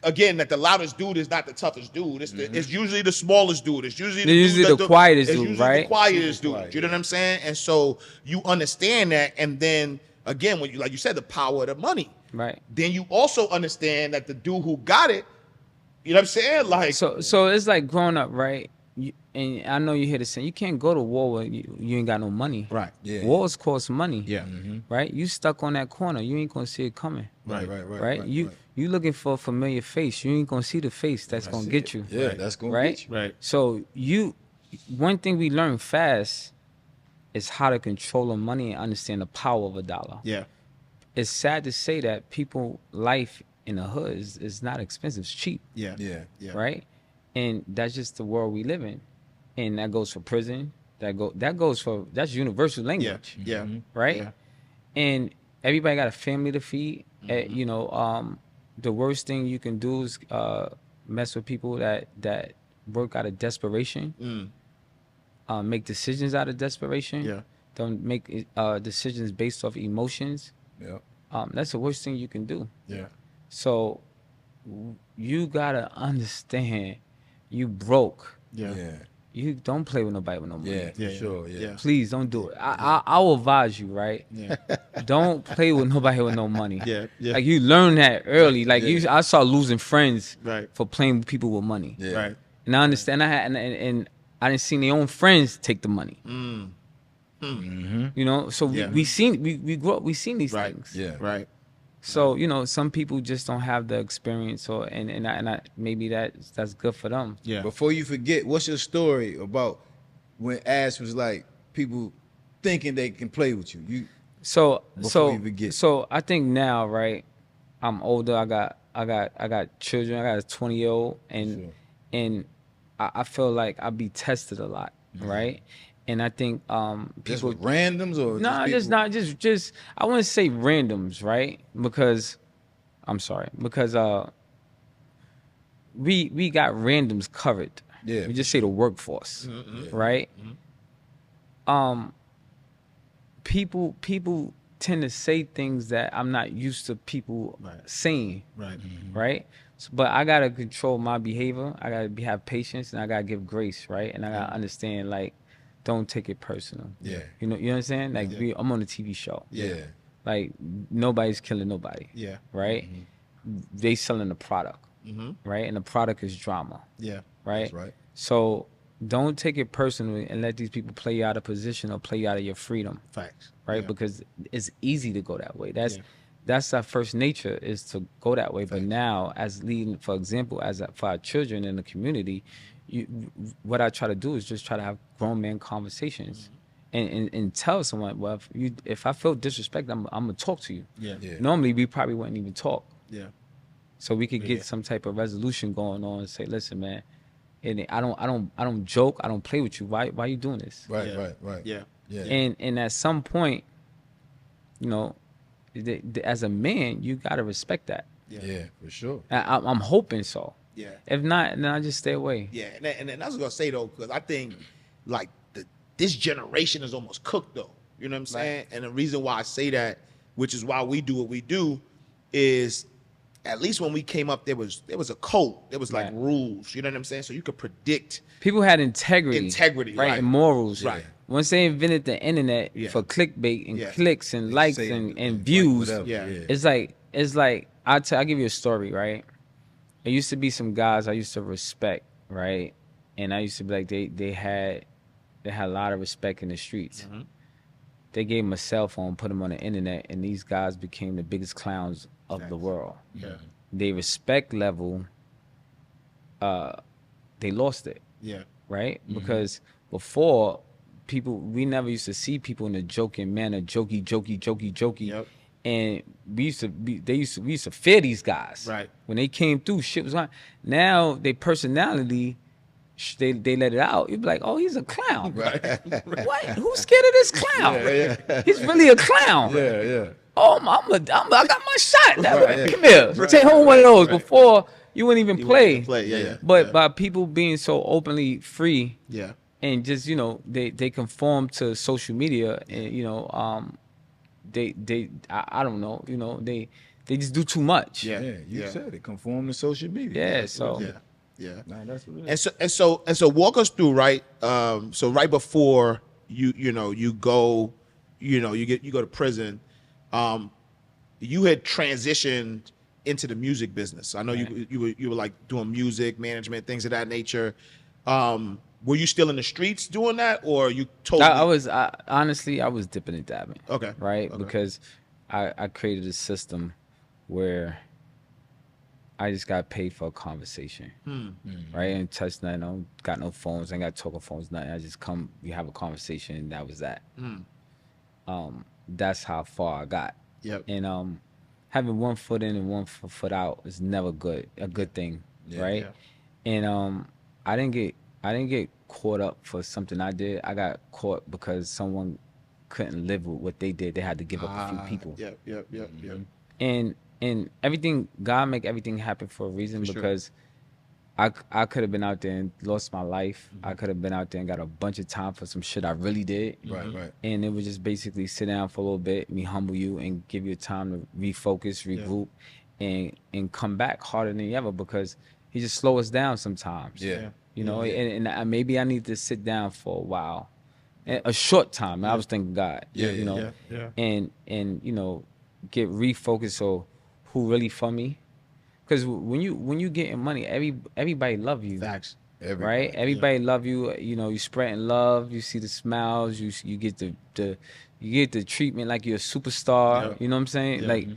Again, that the loudest dude is not the toughest dude. It's usually the smallest dude. It's usually the quietest it's dude, usually right? the quietest Super dude. quiet, You know what I'm saying? And so you understand that, and then again, when you like you said, the power of the money. Right. Then you also understand that the dude who got it, you know what I'm saying? Like So it's like growing up, right? And I know you hear the saying, you can't go to war when you ain't got no money. right. Yeah. Wars cost money. Yeah. Right? You stuck on that corner. You ain't gonna see it coming. Right. You looking for a familiar face. You ain't gonna see the face that's gonna get you. Yeah, that's gonna Right? get you. Right. So one thing we learn fast is how to control the money and understand the power of a dollar. Yeah. It's sad to say that people life in the hood is not expensive. It's cheap. Yeah. Yeah. Right? And that's just the world we live in. And that goes for prison. That's universal language. Yeah. Right? Yeah. And everybody got a family to feed. You know, the worst thing you can do is mess with people that work out of desperation. Make decisions out of desperation. Yeah. Don't make decisions based off emotions. Yeah. That's the worst thing you can do. Yeah. So you gotta understand you broke. Yeah. You don't play with nobody with no money. Yeah, for sure. Yeah. Please don't do it. I will advise you, right? Yeah. Don't play with nobody with no money. Yeah. Like you learn that early. Like Yeah. I started losing friends Right. for playing with people with money. Yeah. Right. And I understand. And I didn't see their own friends take the money. You know, so Yeah. we grew up. We seen these Right. things. Yeah. Right. So you know, some people just don't have the experience, or and I maybe that's good for them. Yeah. Before you forget, what's your story about when Ash was like people thinking they can play with you? So Before you forget. so I think now, right? I'm older. I got children. I got a 20-year-old, Sure. and I feel like I be tested a lot, right? And I think Just people with randoms or no, just just people? not just I wouldn't say randoms, right? Because I'm sorry, because we got randoms covered. Yeah, We just say the workforce, right? People tend to say things that I'm not used to people saying, right? So, but I gotta control my behavior. I gotta have patience, and I gotta give grace, right? And I gotta understand, like, don't take it personal. Yeah. You know what I'm saying? Like, I'm on a TV show. Yeah. Like, nobody's killing nobody. Yeah. Right? They selling a product. Right? And the product is drama. Yeah. Right? That's right. So don't take it personally and let these people play you out of position or play you out of your freedom. Facts. Right? Yeah. Because it's easy to go that way. That's our first nature, is to go that way. But now, as leading, for example, for our children in the community, what I try to do is just try to have grown man conversations, and tell someone, well, if I feel disrespect, I'm gonna talk to you. Yeah. Normally, we probably wouldn't even talk. Yeah. So we could get some type of resolution going on and say, listen, man, and I don't joke, I don't play with you. Why you doing this? Right. Yeah. Right. Yeah. Yeah. And at some point, you know, as a man, you gotta respect that. Yeah, for sure. I'm hoping so. Yeah. If not, then I just stay away. Yeah. And I was gonna say though, because I think like this generation is almost cooked though. You know what I'm saying? And the reason why I say that, which is why we do what we do, is at least when we came up, there was a code. There was like rules. You know what I'm saying? So you could predict. People had integrity. Right. And morals. Right. Once they invented the internet for clickbait and clicks and likes and views, it's like I'll give you a story, right? There used to be some guys I used to respect, right? And I used to be like, they had a lot of respect in the streets. They gave them a cell phone, put them on the internet, and these guys became the biggest clowns of the world. Yeah. Their respect level, they lost it. Yeah. Right? Because before, we never used to see people in a joking manner, jokey. Yep. And we used to fear these guys. Right. When they came through, shit was on. Now their personality, they let it out. You'd be like, oh, he's a clown. Right. What? Who's scared of this clown? He's really a clown. Yeah. Oh, I got my shot. Come here. Take home one of those before you wouldn't even play. Yeah. But by people being so openly free, Yeah. and just, you know, they conform to social media, and you know, I don't know, you know, they just do too much. Yeah. Yeah, you said it. Conform to social media. Yeah, That's so what it is. Yeah. Nah, that's what it is. And so walk us through, right? So right before you go to prison, you had transitioned into the music business. I know you were like doing music management, things of that nature. Were you still in the streets doing that, or you totally? Honestly, I was dipping and dabbing. Okay. Right? Okay. Because I created a system where I just got paid for a conversation. Right? I ain't touch nothing. I don't got no phones. I ain't got talking phones, nothing. I just come, we have a conversation, and that was that. That's how far I got. Yep. And having one foot in and one foot out is never a good thing. Yeah. Right? Yeah. And I didn't get caught up for something I did. I got caught because someone couldn't live with what they did. They had to give up a few people. Yep. And everything, God make everything happen for a reason, because I could have been out there and lost my life. I could have been out there and got a bunch of time for some shit I really did. Right. And it was just basically sit down for a little bit, me humble you, and give you time to refocus, regroup, and come back harder than ever, because he just slow us down sometimes. Yeah. You know, and maybe I need to sit down for a while, a short time. I was thinking God, you know, and you know, get refocused. So who really for me? Because when you getting money, everybody love you. Facts. Right? Everybody love you. You know, you spreading love. You see the smiles. You get the treatment like you're a superstar. You know what I'm saying? Like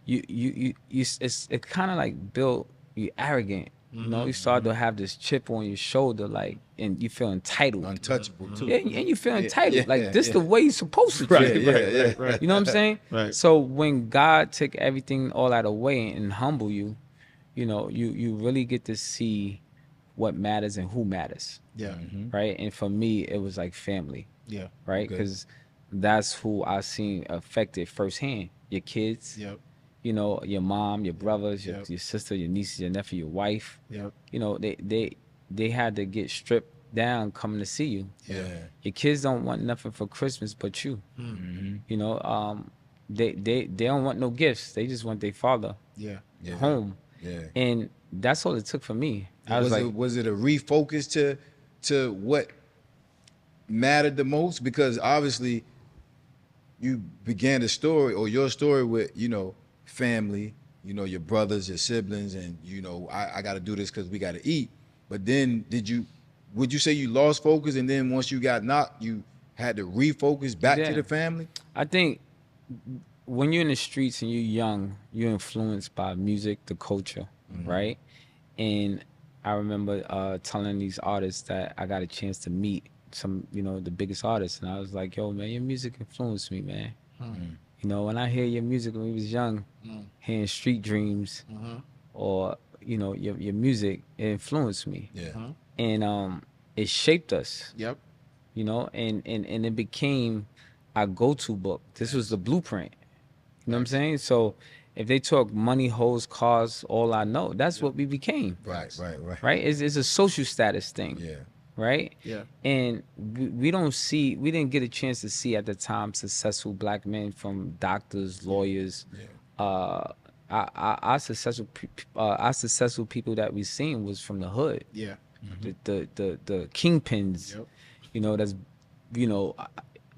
it's kind of like built you arrogant. You know, you start to have this chip on your shoulder, like, and you feel entitled. Untouchable too. Yeah, and you feel entitled. This the way you're supposed to do it. Right. You know what I'm saying? Right. So when God take everything all out of the way and humble you, you know, you really get to see what matters and who matters. Yeah. Right. And for me, it was like family. Yeah. Right. Okay. Because that's who I seen affected firsthand. Your kids. Yep. You know, your mom, your brothers, Yep. your sister, your nieces, your nephew, your wife. Yep. You know, they had to get stripped down coming to see you. Yeah. Your kids don't want nothing for Christmas but you. You know, they don't want no gifts. They just want their father Yeah. Yeah. home. Yeah. And that's all it took for me. I was like, was it a refocus to what mattered the most? Because obviously you began the story or your story with, you know, family, you know, your brothers, your siblings, and, you know, I got to do this because we got to eat. But then would you say you lost focus, and then once you got knocked, you had to refocus back Yeah. to the family? I think when you're in the streets and you're young, you're influenced by music, the culture, right? And I remember telling these artists that I got a chance to meet some, you know, the biggest artists, and I was like, "Yo, man, your music influenced me, man." You know, when I hear your music when we was young, hearing Street Dreams, or you know, your music, it influenced me, Yeah. and it shaped us. Yep. You know, and it became our go-to book. This was the blueprint. You know what I'm saying? So if they talk money, hoes, cars, all I know, that's what we became. Right. Right? It's a social status thing. Yeah. Right? Yeah. And we didn't get a chance to see at the time successful black men from doctors, lawyers, our successful people that we seen was from the hood. Yeah. The kingpins, Yep. you know,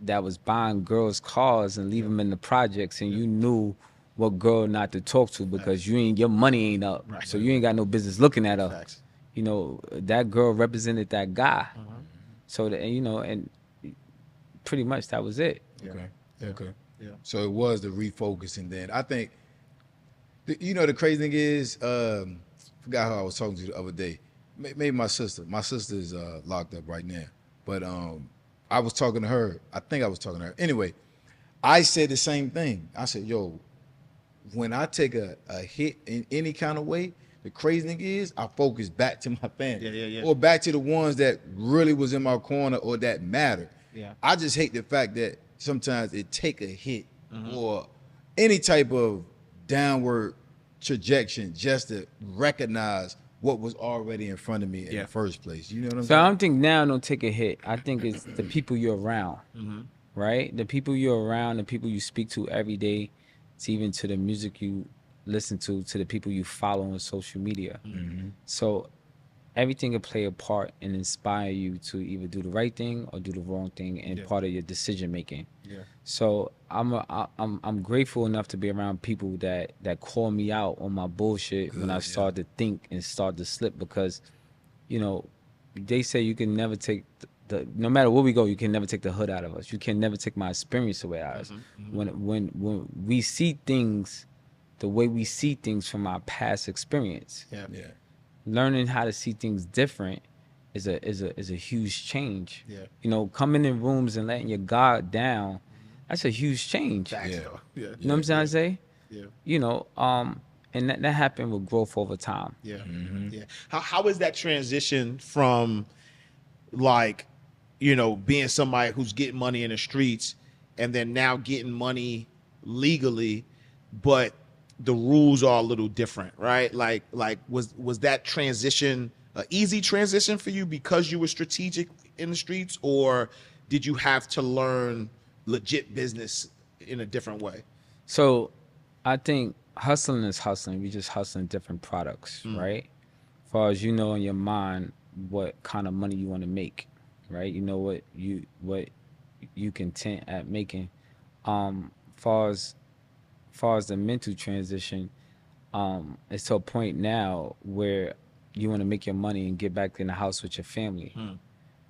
that was buying girls' cars and leave them in the projects, and you knew what girl not to talk to because your money ain't up, Right. so you ain't got no business looking at her. Facts. You know, that girl represented that guy, so that, you know, and pretty much that was it. Okay. Yeah. Okay. Yeah. So it was the refocusing then. I think, you know, the crazy thing is, forgot who I was talking to the other day. Maybe my sister. My sister is locked up right now. But I was talking to her. I think I was talking to her. Anyway, I said the same thing. I said, yo, when I take a hit in any kind of way, the crazy thing is I focus back to my family. Yeah. Or back to the ones that really was in my corner or that mattered. Yeah. I just hate the fact that sometimes it take a hit or any type of downward trajectory just to recognize what was already in front of me in the first place. You know what I'm So I saying? don't think now don't take a hit. I think it's the people you're around, right? The people you're around, the people you speak to every day, to even to the music you listen to the people you follow on social media. So everything can play a part and inspire you to either do the right thing or do the wrong thing, and part of your decision making. Yeah. So I'm grateful enough to be around people that call me out on my bullshit when I start to think and start to slip, because, you know, they say you can never take the no matter where we go, you can never take the hood out of us. You can never take my experience away out of us. When we see things the way we see things from our past experience, Yeah. learning how to see things different is a huge change. Yeah. You know, coming in rooms and letting your guard down, that's a huge change. Facts, Yeah. though. Yeah. You know what I'm trying to say? Yeah. You know, and that happened with growth over time. Yeah. Yeah. How is that transition from, like, you know, being somebody who's getting money in the streets and then now getting money legally, but the rules are a little different, right? Like was that transition an easy transition for you because you were strategic in the streets, or did you have to learn legit business in a different way? So I think hustling is hustling. We just hustling different products, right? As far as you know in your mind what kind of money you want to make, right? You know what you content at making. Far as the mental transition, it's to a point now where you want to make your money and get back in the house with your family.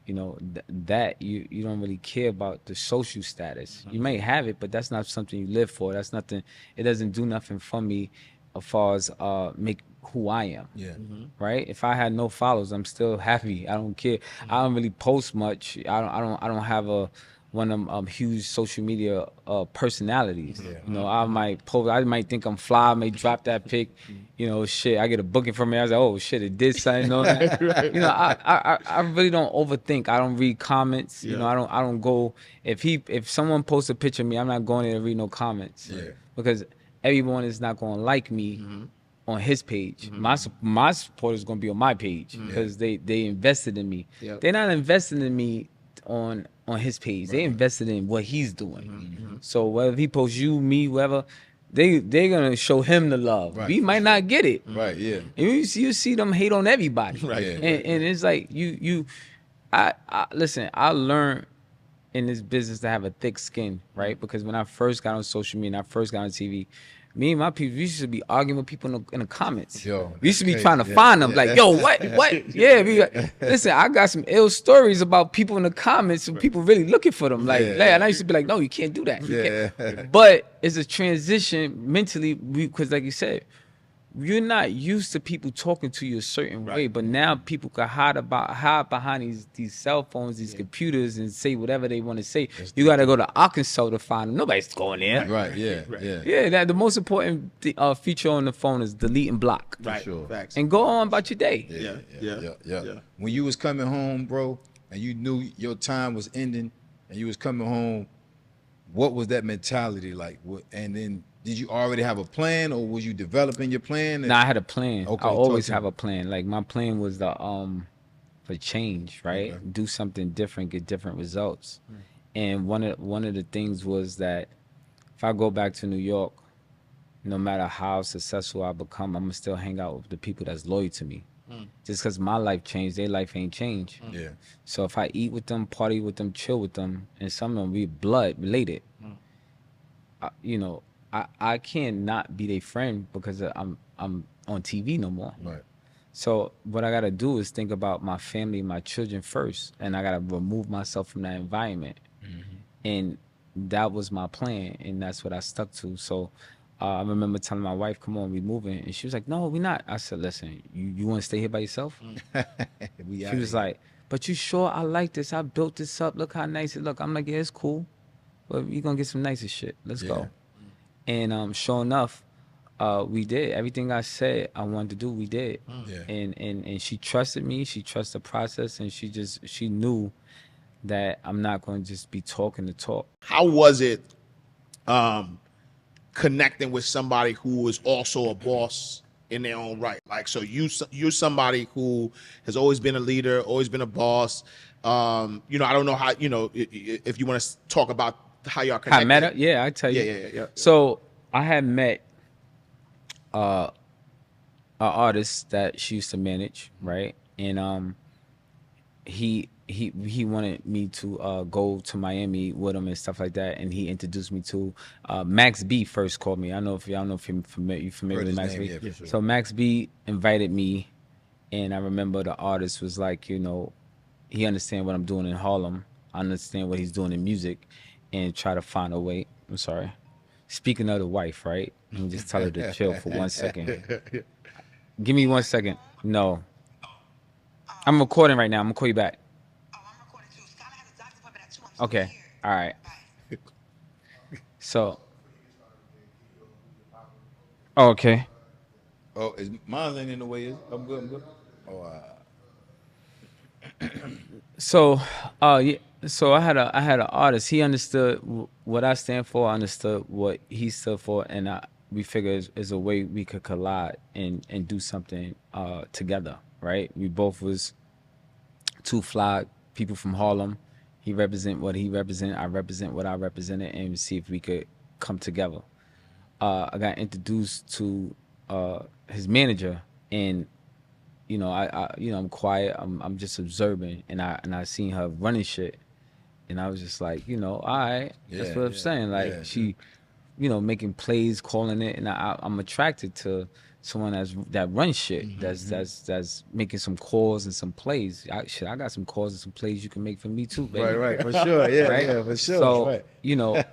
You know, that you don't really care about the social status. You may have it, but that's not something you live for. That's nothing. It doesn't do nothing for me as far as make who I am. Yeah. Right? If I had no followers, I'm still happy. I don't care. I don't really post much. I don't have one of them huge social media personalities. You know, I might post, I might think I'm fly, I may drop that pic, you know, shit. I get a booking from me. I was like, oh shit, it did something on that. You know, I really don't overthink. I don't read comments. You know, I don't go if someone posts a picture of me, I'm not going there to read no comments. Because everyone is not going to like me on his page. My support is going to be on my page because they invested in me. They're not investing in me on his page. They invested in what he's doing. So whether he posts you, me, whoever, they're gonna show him the love. We might not get it. And you see them hate on everybody. And it's like I listen, I learned in this business to have a thick skin, right? Because when I first got on social media and I first got on TV, me and my people, we used to be arguing with people in the comments. We used to be trying to find them, like, yo, what? Yeah, listen, I got some ill stories about people in the comments and people really looking for them. Like, and I used to be like, no, you can't do that. Can't. But it's a transition mentally, because like you said, you're not used to people talking to you a certain way, but now people can hide behind these cell phones, these computers, and say whatever they want to say. You got to go to Arkansas to find them. Nobody's going there. Yeah. The most important feature on the phone is delete and block. And go on about your day. Yeah. When you was coming home, bro, and you knew your time was ending, and you was coming home, what was that mentality like? And then, did you already have a plan, or was you developing your plan? No, I had a plan. I always have a plan. Like my plan was for change, right? Do something different, get different results. And one of the things was that if I go back to New York, no matter how successful I become, I'm gonna still hang out with the people that's loyal to me. Just because my life changed, their life ain't changed. So if I eat with them, party with them, chill with them, and some of them we blood related, you know, I can't not be their friend because I'm on TV no more. So what I gotta do is think about my family, my children first, and I gotta remove myself from that environment. And that was my plan, and that's what I stuck to. So I remember telling my wife, "Come on, we moving," and she was like, "No, we not." I said, "Listen, you want to stay here by yourself?" She was like, "But you sure I like this? I built this up. Look how nice it look." I'm like, "Yeah, it's cool, but we gonna get some nicer shit. Let's go." And sure enough, we did everything I said I wanted to do. We did, and she trusted me. She trusted the process, and she knew that I'm not going to just be talking the talk. How was it connecting with somebody who is also a boss in their own right? Like, so you're somebody who has always been a leader, always been a boss. You know, I don't know how, you know, if you want to talk about how y'all connected. I met her? Yeah, I tell you. Yeah. So I had met an artist that she used to manage, right? And he wanted me to go to Miami with him and stuff like that, and he introduced me to Max B. First called me. I don't know if you're familiar with Max B. Yeah, for sure. So Max B invited me, and I remember the artist was like, you know, he understand what I'm doing in Harlem. I understand what he's doing in music, and try to find a way. I'm sorry. Speaking of the wife, right? Let me just tell her to chill for 1 second. Give me 1 second. No. I'm recording right now. I'm gonna call you back. Okay. All right. So. Oh, okay. Oh, is mine ain't in the way? I'm good. Oh, So, yeah. So I had an artist. He understood what I stand for. I understood what he stood for, and we figured is a way we could collide and do something together. Right? We both was two fly people from Harlem. He represent what he represent. I represent what I represented, and see if we could come together. I got introduced to his manager, and you know, I'm quiet. I'm just observing, and I seen her running shit, and I was just like, you know, all right, that's what I'm saying. Like she, you know, making plays, calling it, and I'm attracted to someone that runs shit, that's making some calls and some plays. I got some calls and some plays you can make for me too, baby. Right, for sure, yeah, for sure. So you know,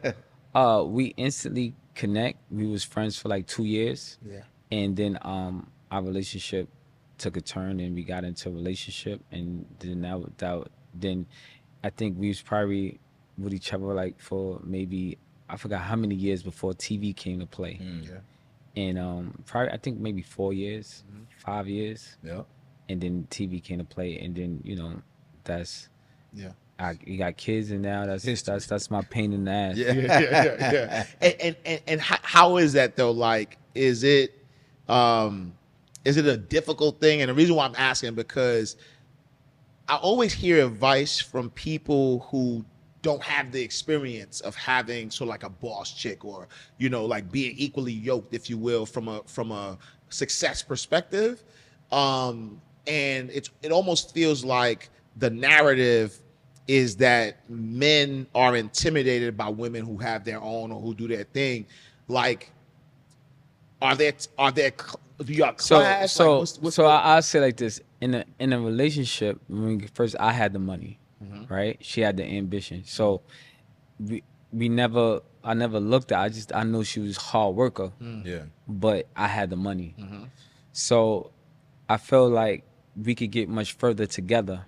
we instantly connect. We was friends for like 2 years, and then our relationship took a turn, and we got into a relationship, and then then I think we was probably with each other like for maybe I forgot how many years before TV came to play. And probably I think maybe 4 years, 5 years. Yeah. And then TV came to play, and then that's Yeah. you got kids, and now that's my pain in the ass. Yeah. And how is that though? Like, is it a difficult thing? And the reason why I'm asking, because I always hear advice from people who don't have the experience of having sort of like a boss chick, or like being equally yoked, if you will, from a success perspective. And it almost feels like the narrative is that men are intimidated by women who have their own or who do their thing. Like, are there do y'all clash? So Like, I'll say like this: in a relationship, first I had the money, right? She had the ambition. So I never looked at. I know she was a hard worker. Yeah. But I had the money. So I felt like we could get much further together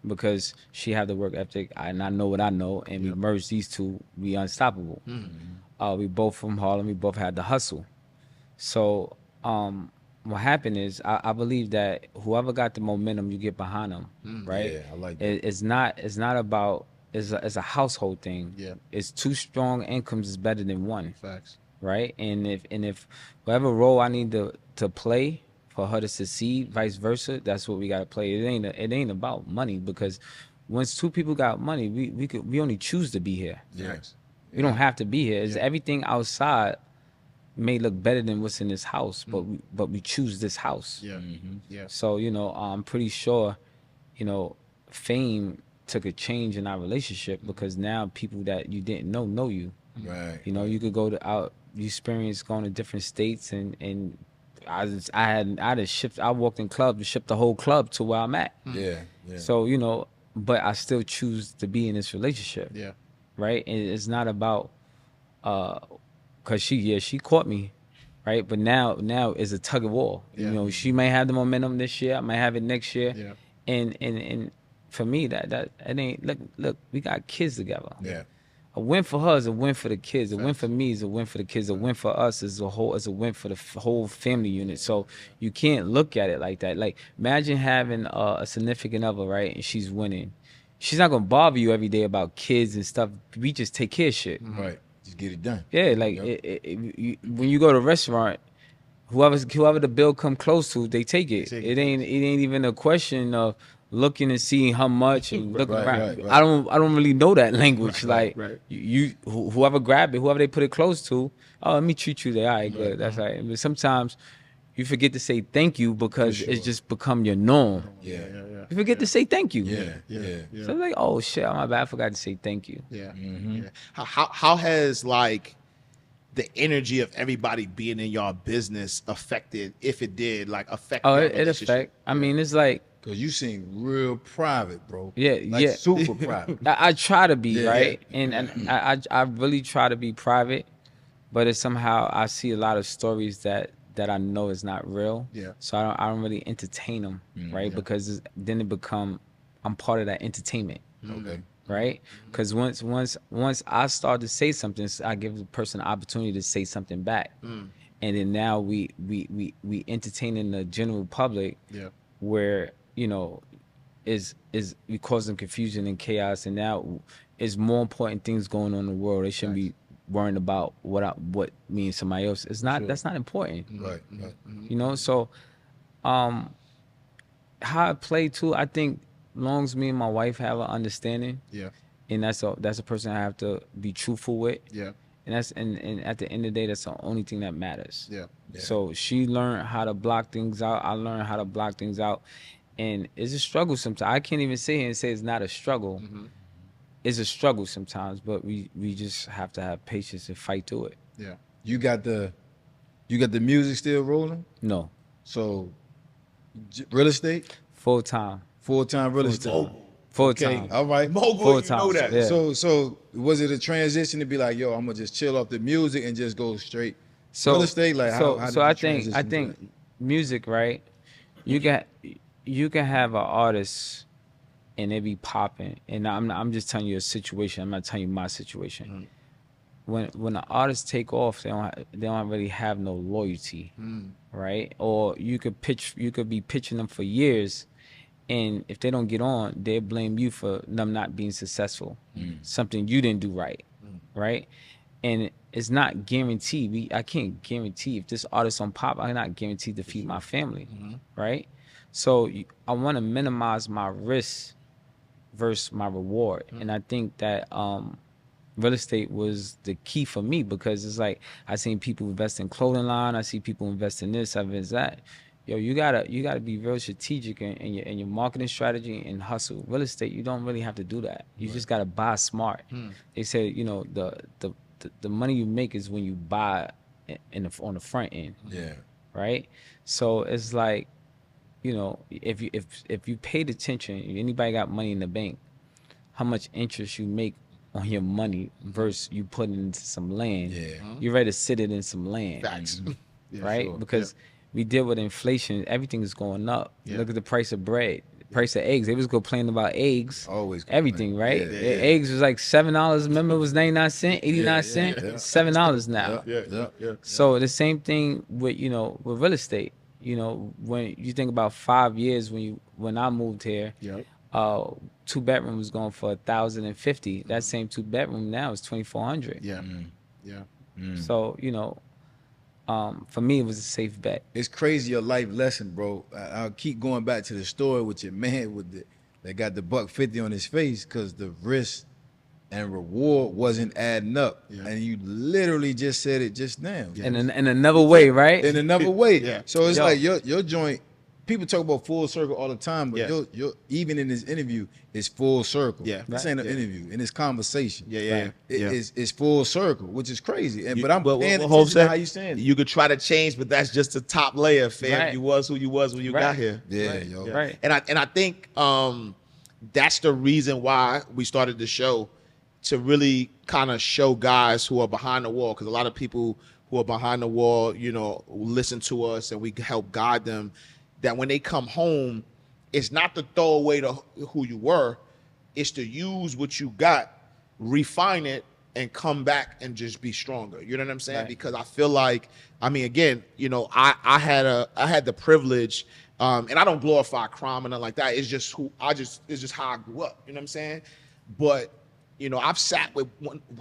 because she had the work ethic and I know what I know, and we merged these two, we unstoppable. We both from Harlem, we both had the hustle. So what happened is I believe that whoever got the momentum, you get behind them, right? Yeah, I like that. It's not about it's a household thing. Yeah. It's two strong incomes is better than one. Facts. Right? And if whatever role I need to play for her to succeed, vice versa, that's what we gotta play. It ain't about money, because once two people got money, we only choose to be here. Yes. We don't have to be here. It's everything outside may look better than what's in this house, but we choose this house. Yeah. Yeah. So I'm pretty sure, fame took a change in our relationship, because now people that you didn't know you. Right. You could go you experience going to different states, and I walked in clubs and shipped the whole club to where I'm at. Yeah. Yeah. So but I still choose to be in this relationship. Yeah. Right. And it's not about because she caught me, right? But now it's a tug of war. Yeah. She may have the momentum this year, I might have it next year. Yeah. And for me that it ain't look, we got kids together. Yeah. A win for her is a win for the kids. A win for me is a win for the kids. A win for us is a win for the whole family unit. So you can't look at it like that. Like, imagine having a significant other, right? And she's winning. She's not gonna bother you every day about kids and stuff. We just take care of shit. Right. Just get it done. Yeah, like when you go to a restaurant, whoever the bill come close to, they take it. It ain't even a question of looking and seeing how much and looking around. Right. I don't really know that language. Right. Whoever grab it, whoever they put it close to, oh, let me treat you there. All right, good. That's right. But sometimes you forget to say thank you because it's just become your norm. Yeah. You forget to say thank you. Yeah. So it's like, oh shit, my bad, I forgot to say thank you. Yeah. Yeah. How has like the energy of everybody being in y'all business affected, if it did, affect? Oh, your it relationship? affect. I mean, it's like, Cause you seem real private, bro. Yeah, like yeah. super private. I try to be, Yeah, right? yeah. And I really try to be private, but it's somehow I see a lot of stories that I know is not real. Yeah. So I don't really entertain them, right? Because then I'm part of that entertainment. Okay. Right? Because once I start to say something, I give the person the opportunity to say something back, and then now we entertaining the general public, where is we causing confusion and chaos, and now is more important things going on in the world. They shouldn't be worrying about what me and somebody else. It's not. That's not important. Right. So how I play too, I think long as me and my wife have an understanding, and that's a person I have to be truthful with, and at the end of the day, that's the only thing that matters. So she learned how to block things out. I learned how to block things out, and it's a struggle sometimes. I can't even sit here and say it's not a struggle. It's a struggle sometimes, but we just have to have patience and fight through it. You got the music still rolling? No, So real estate? full-time. Full-time real estate. Full-time. Okay. All right. Mogul, Full you know time, that. yeah. So was it a transition to be like, yo, I'm gonna just chill off the music and just go straight So real estate? Like how did so you I transition to think music, right? You can have an artist and it be popping. And I'm just telling you a situation. I'm not telling you my situation. When the artists take off, they don't really have no loyalty, right? Or you could be pitching them for years, and if they don't get on, they blame you for them not being successful, something you didn't do right, right? And it's not guaranteed. I can't guarantee if this artist on pop. I'm not guaranteed to feed my family, right? So I want to minimize my risk versus my reward, and I think that real estate was the key for me, because it's like I seen people invest in clothing line, I see people invest in this, I invest that. Yo, you gotta be real strategic in your marketing strategy and hustle. Real estate, you don't really have to do that. You just gotta buy smart. They say, you know, the money you make is when you buy on the front end. Yeah. Right. So it's like, you know, if you paid attention, anybody got money in the bank, how much interest you make on your money versus you putting it into some land. Yeah. You're ready to sit it in some land. Facts. Right? Sure. Because we deal with inflation, everything is going up. Yeah. Look at the price of bread, the price of eggs. They was complaining about eggs. Always everything, right? Yeah. Eggs was like $7. Remember, it was 99 cents, 89 cents, $7 now. Yeah. So the same thing with, you know, with real estate. You know, when you think about 5 years when I moved here, 2 bedroom was going for $1,050. That same 2 bedroom now is $2,400. So, you know, for me it was a safe bet. It's crazy, your life lesson, bro. I'll keep going back to the story with your man that got the $150 on his face, because the risk and reward wasn't adding up. And you literally just said it just now. In another way, right? In another way. Yeah. So it's like your joint, people talk about full circle all the time, but your even in this interview, it's full circle. Yeah. This ain't an interview, in this conversation. Right. It's full circle, which is crazy. But I'm paying what attention to how you saying it. You could try to change, but that's just the top layer, fam. Right. You was who you was when you got here. Yo. Right. And I think that's the reason why we started the show, to really kind of show guys who are behind the wall, because a lot of people who are behind the wall, you know, listen to us and we help guide them, that when they come home, it's not to throw away who you were, it's to use what you got, refine it, and come back and just be stronger. You know what I'm saying? Right. Because I feel like, I mean, again, you know, I had the privilege, and I don't glorify crime and nothing like that. It's just it's just how I grew up. You know what I'm saying? But you know, I've sat with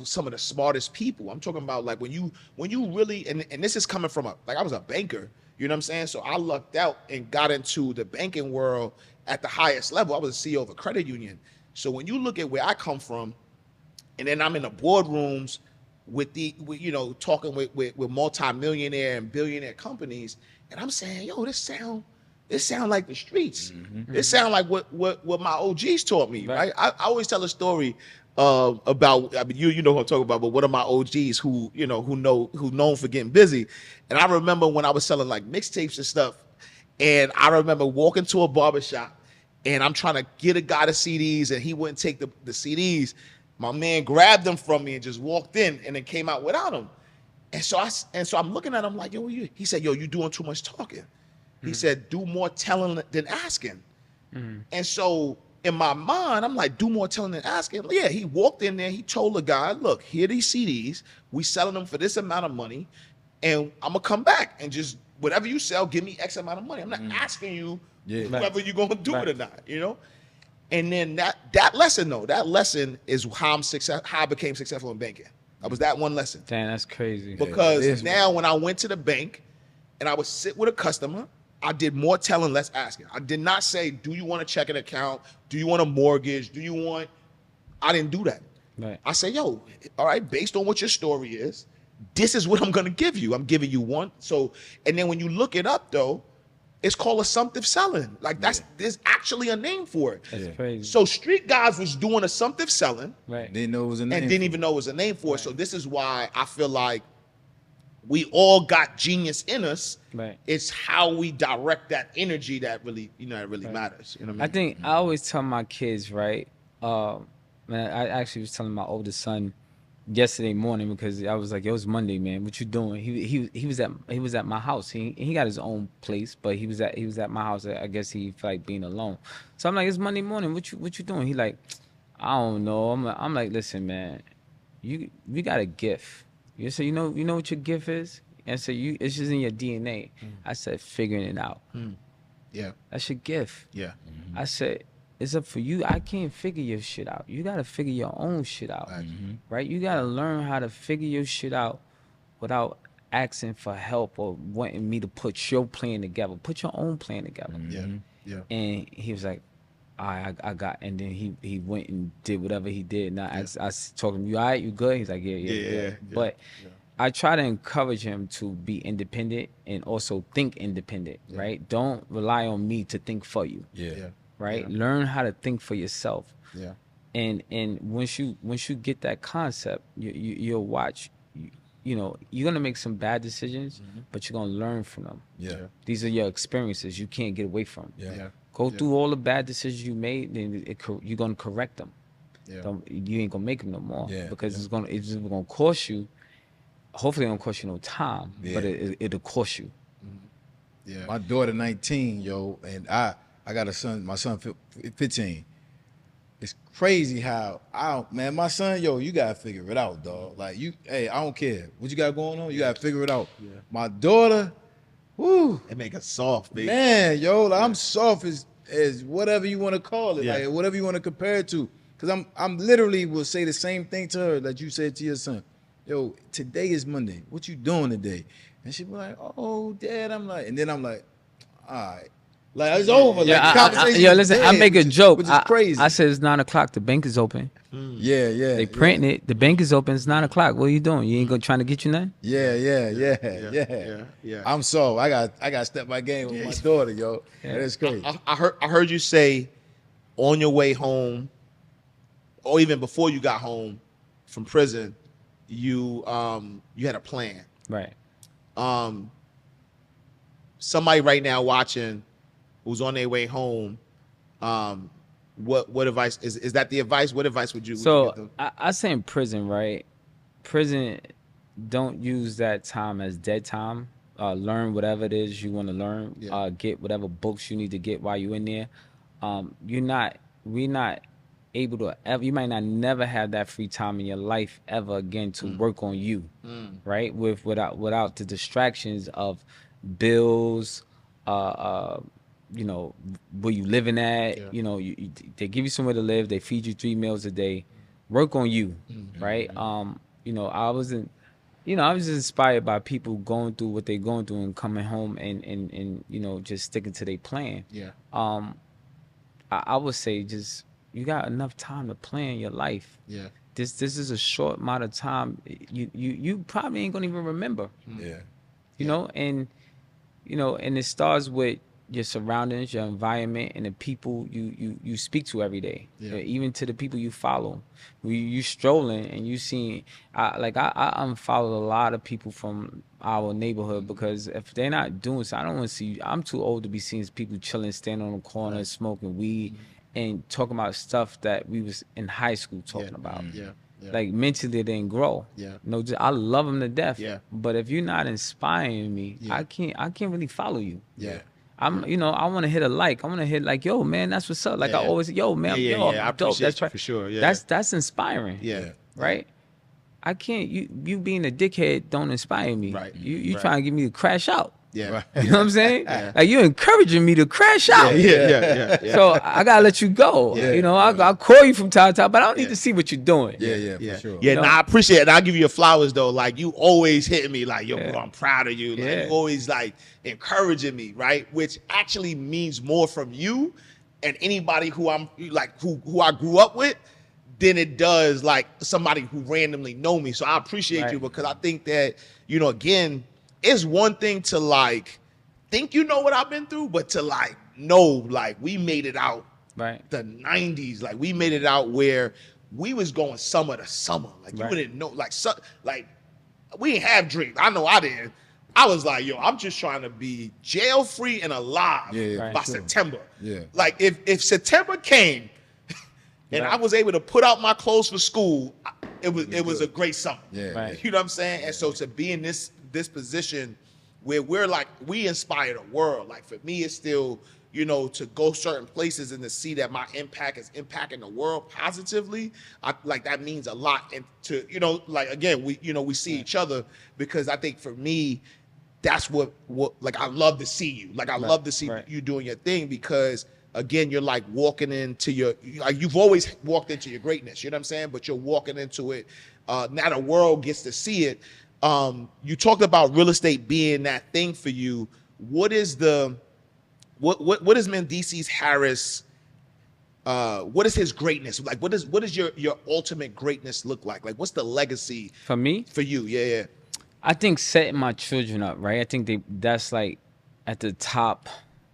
some of the smartest people. I'm talking about like when you really, and this is coming from I was a banker, you know what I'm saying? So I lucked out and got into the banking world at the highest level. I was a CEO of a credit union. So when you look at where I come from, and then I'm in the boardrooms with you know, talking with multi-millionaire and billionaire companies, and I'm saying, yo, this sound like the streets. This sound like what my OGs taught me, right? I always tell a story about, I mean, you know who I'm talking about, but one of my OGs who's known for getting busy. And I remember when I was selling like mixtapes and stuff, and I remember walking to a barbershop and I'm trying to get a guy the CDs and he wouldn't take the CDs. My man grabbed them from me and just walked in and then came out without them. And so I'm looking at him like, yo, he said, yo, you doing too much talking. He said, do more telling than asking. And so in my mind, I'm like, do more telling than asking. Yeah, he walked in there. He told the guy, look, here are these CDs. We selling them for this amount of money. And I'm going to come back and just whatever you sell, give me X amount of money. I'm not asking you whether you're going to do it or not, you know? And then that lesson, though, that lesson is how I became successful in banking. That was that one lesson. Damn, that's crazy. Because now when I went to the bank and I would sit with a customer, I did more telling, less asking. I did not say, do you want a checking account? Do you want a mortgage? I didn't do that. Right. I say, yo, all right, based on what your story is, this is what I'm going to give you. I'm giving you one. So, and then when you look it up, though, it's called assumptive selling. Like there's actually a name for it. That's crazy. So street guys was doing assumptive selling. Right. Didn't know it was a name. And didn't even know it was a name for it. So this is why I feel like we all got genius in us. Right. It's how we direct that energy that really, matters. You know what I mean? I think I always tell my kids, right? Man, I actually was telling my oldest son yesterday morning because I was like, "Yo, it's Monday, man. What you doing?" He was at my house. He got his own place, but he was at my house. I guess he felt like being alone. So I'm like, "It's Monday morning. What you doing?" He like, "I don't know." I'm like, "Listen, man, we got a gift." You say, you know what your gift is? And so it's just in your DNA. I said, figuring it out. Yeah. That's your gift. Yeah. I said, it's up for you. I can't figure your shit out. You got to figure your own shit out, right? You got to learn how to figure your shit out without asking for help or wanting me to put your plan together. Put your own plan together. Yeah. Yeah. And he was like, all right, I got, and then he went and did whatever he did. Now I told him, you all right, you good? He's like, yeah. But I try to encourage him to be independent and also think independent, right? Don't rely on me to think for you. Right? Yeah. Learn how to think for yourself. Yeah. And once you get that concept, you'll watch. You know, you're gonna make some bad decisions, but you're gonna learn from them. Yeah. These are your experiences. You can't get away from. Yeah. Go through all the bad decisions you made, then you're gonna correct them. You ain't gonna make them no more. Because it's just gonna cost you. Hopefully, it don't cost you no time, but it'll cost you. Yeah. My daughter 19, yo, and I got a son. My son 15. It's crazy how my son, yo, you gotta figure it out, dog. Like I don't care what you got going on. You gotta figure it out. My daughter, whoo, It make us soft, baby. man, yo, like, I'm soft as whatever you want to call it, like whatever you want to compare it to. Cause I'm literally will say the same thing to her that you said to your son. Yo, today is Monday. What you doing today? And she be like, oh, Dad. I'm like, and then I'm like, all right. Like, it's over. Yeah, like, the conversation listen, dead, I make a joke. Which is crazy. I said it's 9 o'clock. The bank is open. Yeah. They printing it. The bank is open. It's 9 o'clock. What are you doing? You ain't trying to get you nothing? Yeah. I'm so I got step by game with my daughter, yo. Yeah. That's crazy. I heard you say on your way home, or even before you got home from prison, you had a plan. Right. Somebody right now watching who's on their way home, what advice is that the advice? What advice would you give them? I say in prison, right? Prison, don't use that time as dead time. Learn whatever it is you want to learn. Get whatever books you need to get while you're in there. We're not able to ever, you might not never have that free time in your life ever again to work on you, right? Without the distractions of bills, you know, where you living at, you know, they give you somewhere to live, they feed you 3 meals a day. Work on you, right? You know, I was inspired by people going through what they're going through and coming home and you know, just sticking to their plan. I would say just, you got enough time to plan your life. This is a short amount of time. You probably ain't gonna even remember. You know, and it starts with your surroundings, your environment, and the people you speak to every day. Even to the people you follow. You strolling and you see, I unfollowed a lot of people from our neighborhood because if they're not doing so, I don't want to see. I'm too old to be seeing people chilling, standing on the corner, smoking weed, and talking about stuff that we was in high school talking about. Like mentally they didn't grow. No, I love them to death. But if you're not inspiring me, I can't really follow you. I'm, you know, I want to hit a like. I want to hit like, yo, man, that's what's up. Like I always, yo, man, I'm I dope. That's right. for sure. That's inspiring. Right. I can't. You being a dickhead don't inspire me. Right. You trying to get me to crash out. Yeah. You know what I'm saying? Like you're encouraging me to crash out. So I gotta let you go. You know, I'll call you from time to time, but I don't need to see what you're doing. For sure. Yeah, no, I appreciate it. And I'll give you your flowers though. Like you always hitting me like, yo, bro, I'm proud of you. Like you always like encouraging me, right? Which actually means more from you and anybody who I'm like who I grew up with than it does like somebody who randomly know me. So I appreciate you because I think that, you know, again, it's one thing to like think you know what I've been through, but to like know like we made it out the 90s. Like we made it out where we was going summer to summer. Like you didn't know, like we didn't have dreams. I know I didn't. I was like, yo, I'm just trying to be jail free and alive by September. Like if September came and I was able to put out my clothes for school, it was a great summer. Yeah. Right. You know what I'm saying? And so to be in this position where we're like, we inspire the world. Like for me, it's still, you know, to go certain places and to see that my impact is impacting the world positively. Like that means a lot. And to, you know, like again, we see each other, because I think for me, that's what like I love to see you. Like I love to see you doing your thing, because again, you're like walking into like you've always walked into your greatness, you know what I'm saying? But you're walking into it. Now the world gets to see it. You talked about real estate being that thing for you. What is what is Mendeecees Harris? What is his greatness? Like what is your ultimate greatness look like? Like what's the legacy For me? for you? Yeah. I think setting my children up, right? I think that's like at the top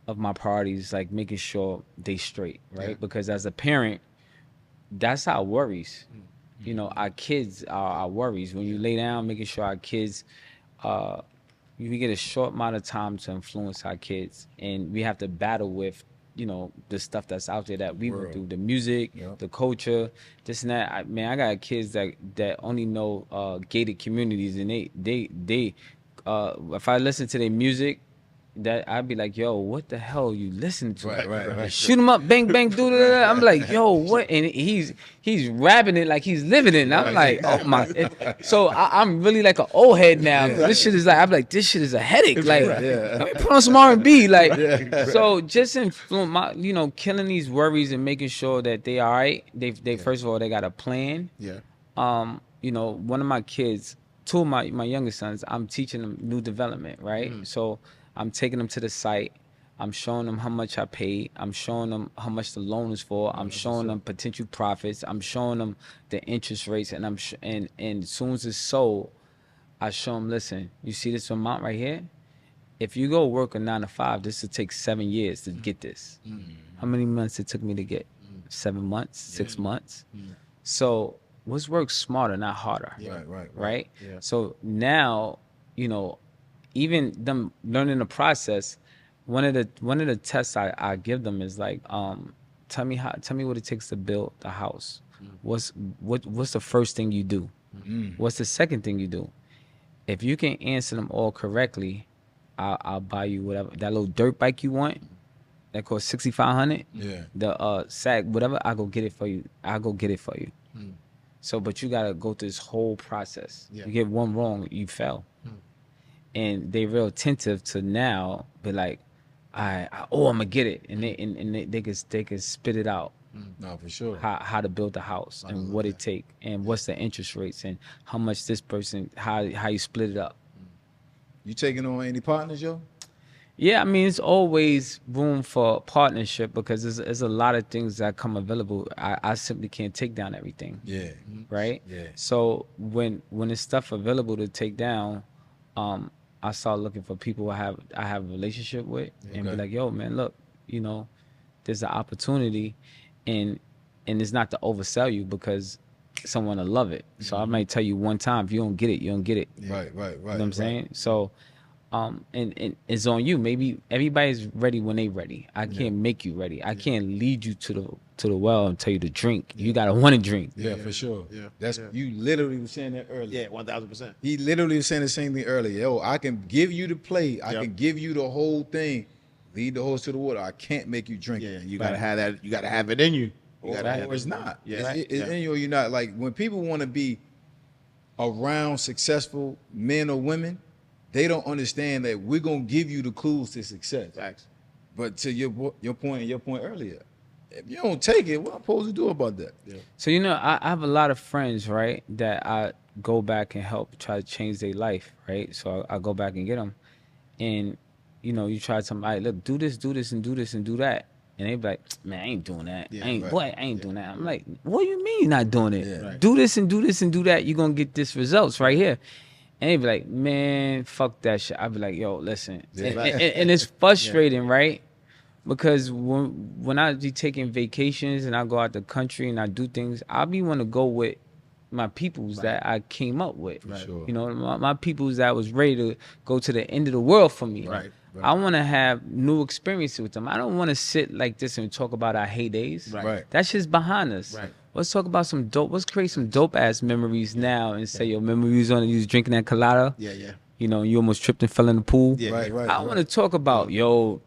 of my priorities, like making sure they straight, right? Yeah. Because as a parent, that's our worries. You know, our kids are our worries. When you lay down, making sure our kids, we get a short amount of time to influence our kids, and we have to battle with, you know, the stuff that's out there that we went through, the music, the culture, this and that. I got kids that only know gated communities, and they if I listen to their music, that I'd be like, yo, what the hell are you listening to? Right. Shoot him up, bang, bang, do that. I'm like, yo, what? And he's rapping it like he's living it. And I'm like, oh my. So I'm really like an old head now. This shit is like, I'm like, this shit is a headache. Like, let me put on some R&B. Like, so just influence my, you know, killing these worries and making sure that they all right. They first of all, they got a plan. Yeah. You know, one of my kids, two of my youngest sons, I'm teaching them new development, right? So I'm taking them to the site. I'm showing them how much I paid. I'm showing them how much the loan is for. I'm showing them potential profits. I'm showing them the interest rates. And and as soon as it's sold, I show them, listen, you see this amount right here? If you go work a 9 to 5, this will take 7 years to get this. How many months it took me to get? 7 months, 6 months. So let's work smarter, not harder. Right? Yeah. So now, you know, even them learning the process, one of the tests I give them is like, tell me what it takes to build the house. What's the first thing you do? What's the second thing you do? If you can answer them all correctly, I'll buy you whatever, that little dirt bike you want that costs $6,500. Yeah. The SAG, whatever, I'll go get it for you. So, but you gotta go through this whole process. You get one wrong, you fail. And they real attentive to now be like, I'm gonna get it, and they can spit it out. No, for sure. How to build a house and what it take, and what's the interest rates, and how much this person, how you split it up. You taking on any partners, yo? Yeah, I mean, it's always room for partnership, because there's a lot of things that come available. I simply can't take down everything. Yeah. Right. Yeah. So when there's stuff available to take down, I start looking for people I have a relationship with, and be like, yo, man, look, you know, there's an opportunity, and it's not to oversell you, because someone will love it. So I might tell you one time, if you don't get it, you don't get it. Right. You know what I'm saying? So, and it's on you. Maybe everybody's ready when they ready. I can't make you ready. I can't lead you to the well and tell you to drink. You gotta want to drink. Yeah, for sure. Yeah, that's you literally was saying that earlier. Yeah, 1,000%. He literally was saying the same thing earlier. Yo, I can give you the play. I can give you the whole thing. Lead the horse to the water. I can't make you drink. Yeah, you gotta have that. You gotta have it in you. Or it's not. Yeah, it's in you or you're not. Like when people want to be around successful men or women, they don't understand that we're gonna give you the clues to success. Facts. But to your point earlier, if you don't take it, what I'm supposed to do about that? Yeah. So you know, I have a lot of friends, right, that I go back and help try to change their life, right? So I go back and get them, and you know, you try to tell them, all right, look, do this, and do this, and do that, and they be like, man, I ain't doing that. I ain't doing that. I'm like, what do you mean you're not doing it? Yeah. Do this, and do this, and do that. You're gonna get this results right here. And they be like, man, fuck that shit. I be like, yo, listen. And it's frustrating, right? Because when I be taking vacations and I go out the country and I do things, I be want to go with my peoples that I came up with. Sure. You know, my peoples that was ready to go to the end of the world for me. Right. I want to have new experiences with them. I don't want to sit like this and talk about our heydays. Right. That shit's behind us. Right. let's talk about some dope. Let's create some dope ass memories now and say, yo, remember you was drinking that colada? Yeah, yeah. You know, you almost tripped and fell in the pool. Yeah. Right. I want to talk about, yo,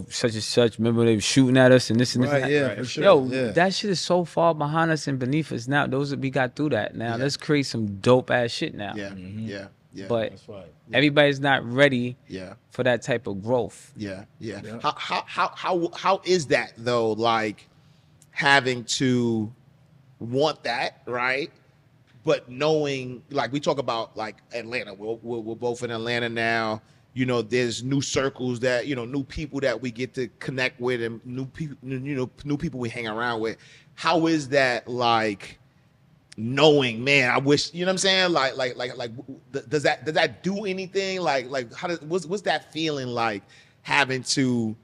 such and such. Remember they were shooting at us and this and this. Right, and yeah, that. for sure. Yo, Yeah. that shit is so far behind us and beneath us now. We got through that. Now let's create some dope ass shit now. Yeah, yeah, yeah. But That's right. everybody's not ready yeah, for that type of growth. yeah, yeah. How is that though? Like having to want that, right? But knowing, like we talk about, like Atlanta, we're both in Atlanta now. You know, there's new circles that, you know, new people that we get to connect with, and new people, new people we hang around with. How is that, like, knowing, man, I wish, you know what I'm saying? Like, does that do anything? Like, what's that feeling like, having to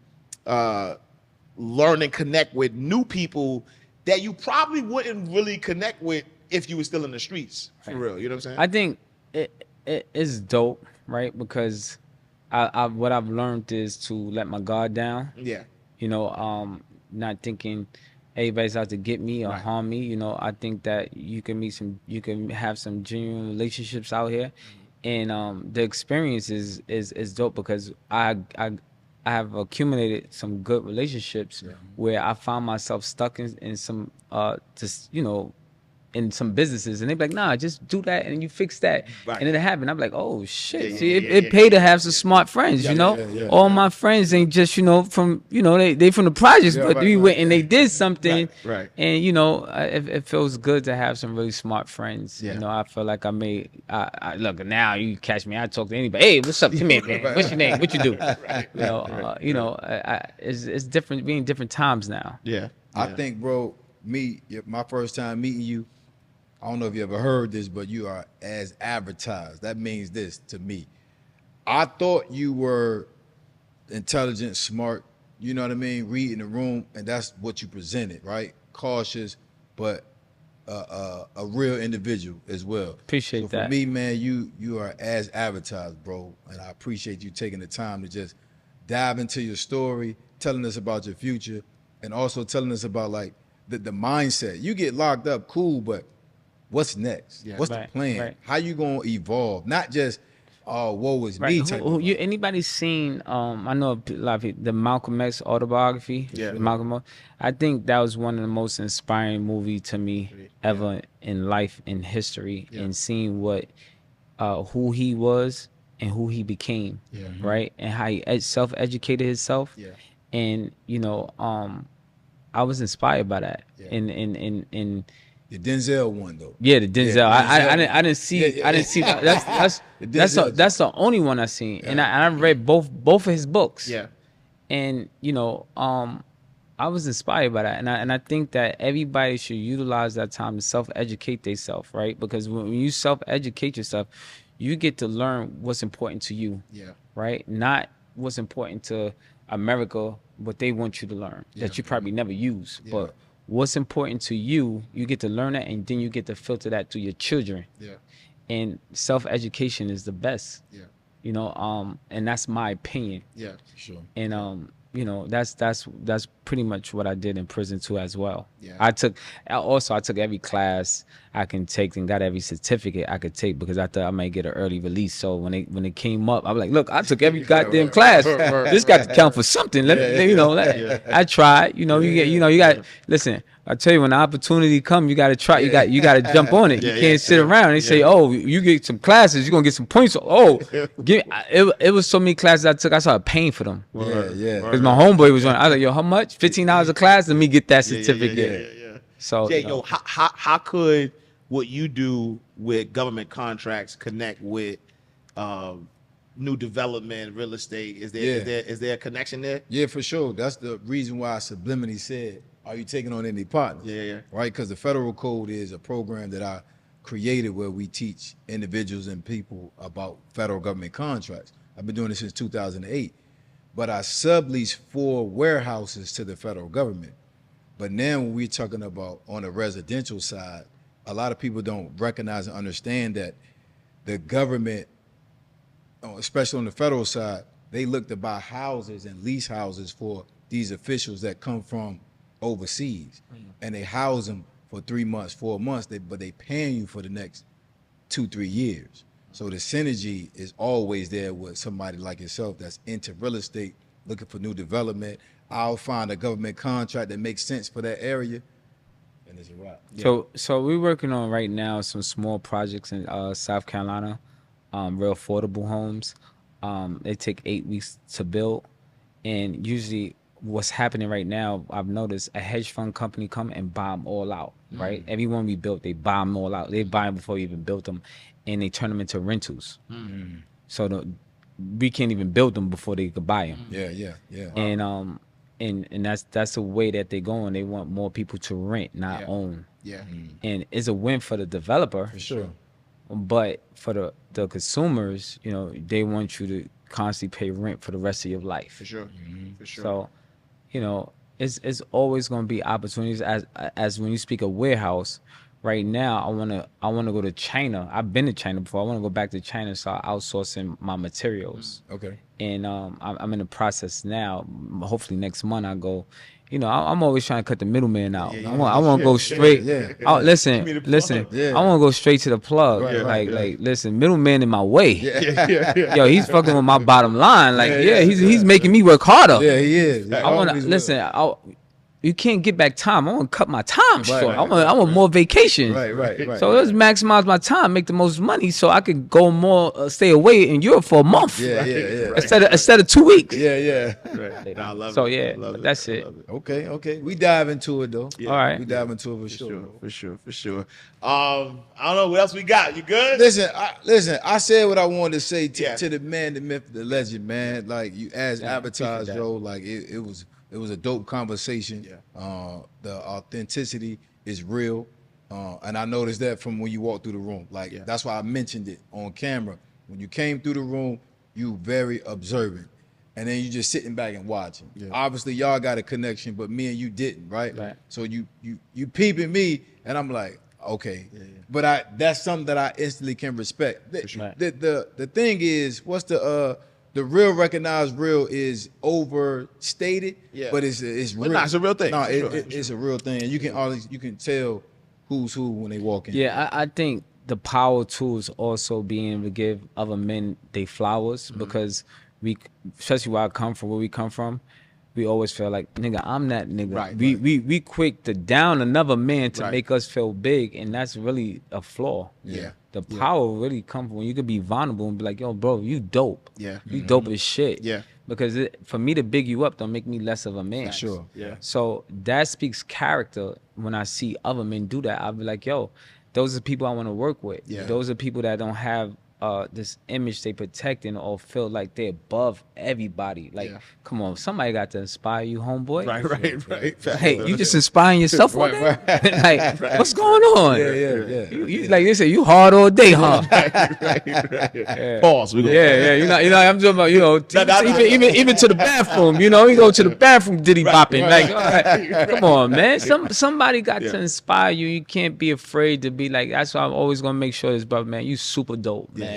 learn and connect with new people that you probably wouldn't really connect with if you were still in the streets, for real? You know what I'm saying? I think it is dope, right? Because what I've learned is to let my guard down. Yeah. You know, not thinking everybody's out to get me or harm me. You know, I think that you can have some genuine relationships out here, and the experience is dope because I have accumulated some good relationships where I found myself stuck in some just, you know, in some businesses, and they be like, nah, just do that and you fix that, and it'll happen. I'm like, oh shit. See, it paid to have some smart friends, you know. All my friends ain't just, you know, from, you know, they from the projects, but we went and they did something, and you know, it feels good to have some really smart friends. You know, I feel like I look, now you catch me, I talk to anybody, hey, what's up, come here, man, what's your name, what you do? You know, it's different, being different times now. I think, bro, my first time meeting you, I don't know if you ever heard this, but you are as advertised. That means this to me. I thought you were intelligent, smart, you know what I mean, reading the room, and that's what you presented, right? Cautious, but a real individual as well. Appreciate that. For me, man, you are as advertised, bro, and I appreciate you taking the time to just dive into your story, telling us about your future, and also telling us about, like, the mindset. You get locked up, cool, but what's next? What's the plan? How you gonna evolve? Not just, oh, woe is me type of anybody seen, I know a lot of people, the Malcolm X autobiography, Malcolm X, I think that was one of the most inspiring movies to me ever in life, in history, and seeing what, who he was and who he became, right? And how he self-educated himself. And, you know, I was inspired by that. And the Denzel one though. Yeah, the Denzel. I didn't see. I didn't see. That's the only one I seen. And I read both of his books. And you know, I was inspired by that. And I think that everybody should utilize that time to self-educate themselves, right? Because when you self-educate yourself, you get to learn what's important to you. Right? Not what's important to America, what they want you to learn that you probably never use, but what's important to you, you get to learn that, and then you get to filter that to your children. And self-education is the best. You know, and that's my opinion. Sure. And you know, that's pretty much what I did in prison too as well. I took every class I can take and got every certificate I could take because I thought I might get an early release. So when it came up, I'm like, look, I took every goddamn class. This got to count for something. You know, I tried. You know, you got listen. I tell you, when the opportunity comes, you got to try. You got to jump on it. You can't sit around. They say, oh, you get some classes, you're gonna get some points. Oh, it was so many classes I took. I started paying for them. Because my homeboy was on. I was like, yo, how much? $15 a class? Let me get that certificate. So, Jay, how could what you do with government contracts connect with new development, real estate? Is there a connection there? Yeah, for sure. That's the reason why I subliminally said, are you taking on any partners? Right? Because the federal code is a program that I created where we teach individuals and people about federal government contracts. I've been doing this since 2008. But I sublease 4 warehouses to the federal government. But now when we're talking about on the residential side, a lot of people don't recognize and understand that the government, especially on the federal side, they look to buy houses and lease houses for these officials that come from overseas, and they house them for 3 months, 4 months, but they paying you for the next 2-3 years. So the synergy is always there with somebody like yourself that's into real estate, looking for new development. I'll find a government contract that makes sense for that area, and it's a wrap. So we're working on right now some small projects in South Carolina, real affordable homes. They take 8 weeks to build, and usually what's happening right now, I've noticed a hedge fund company come and buy them all out, right? Everyone we built, they buy them all out. They buy them before we even built them, and they turn them into rentals. So we can't even build them before they could buy them. Yeah. And that's the way that they're going. They want more people to rent, not own. Yeah. And it's a win for the developer, For sure. but for the consumers, you know, they want you to constantly pay rent for the rest of your life. For sure. For sure. So, you know, it's always going to be opportunities. As when you speak of warehouse, right now I wanna go to China. I've been to China before. I want to go back to China, so I'm outsourcing my materials. Okay. And I'm in the process now. Hopefully next month I go. You know, I'm always trying to cut the middleman out. I want to go straight. Listen. Yeah. I want to go straight to the plug. Like, listen, middleman in my way. Yo, he's fucking with my bottom line. Like, he's making me work harder. Yeah, he is. I want to listen. You can't get back time. I want to cut my time short. I want more vacation. Right. So let's maximize my time, make the most money, so I can go more, stay away in Europe for a month. Yeah. Instead of 2 weeks. Yeah. Right. I love So it. yeah, I love that's I it. love Okay. We dive into it though. All right. We dive into it For sure. I don't know what else we got. You good? Listen. I said what I wanted to say Yeah. to the man, the myth, the legend, man. Like you, as advertised, that. Joe. Like it was a dope conversation. Yeah. The authenticity is real, and I noticed that from when you walked through the room. Like that's why I mentioned it on camera. When you came through the room, you very observant, and then you just sitting back and watching. Yeah. Obviously, y'all got a connection, but me and you didn't, right? Right. So you peeping me, and I'm like, okay. But that's something that I instantly can respect. The thing is, what's the real recognized real is overstated, but it's real. Nah, it's a real thing. No, For sure. it's a real thing, and you can tell who's who when they walk in. Yeah, I think the power tools also being able to give other men they flowers, because we, especially where we come from, we always feel like, nigga, I'm that nigga. Right, we quick to down another man to Right. make us feel big, and that's really a flaw. Yeah. The power really comes from when you could be vulnerable and be like, yo, bro, you dope. Yeah. You dope as shit. Yeah. Because for me to big you up don't make me less of a man. Sure. Yeah. So that speaks character. When I see other men do that, I'll be like, yo, those are people I want to work with. Yeah. Those are people that don't have this image they protecting or feel like they're above everybody. Like, come on, somebody got to inspire you, homeboy. Right. Hey, you just inspiring yourself all day? Like, what's going on? Yeah. You like they say, you hard all day, huh? Right. Pause. Yeah. You know, I'm talking about, you know, even to the bathroom. You know, you go to the bathroom, diddy bopping. Like, all right, come on, man. Somebody got to inspire you. You can't be afraid to be like. That's why I'm always gonna make sure this, brother, man. You super dope, man.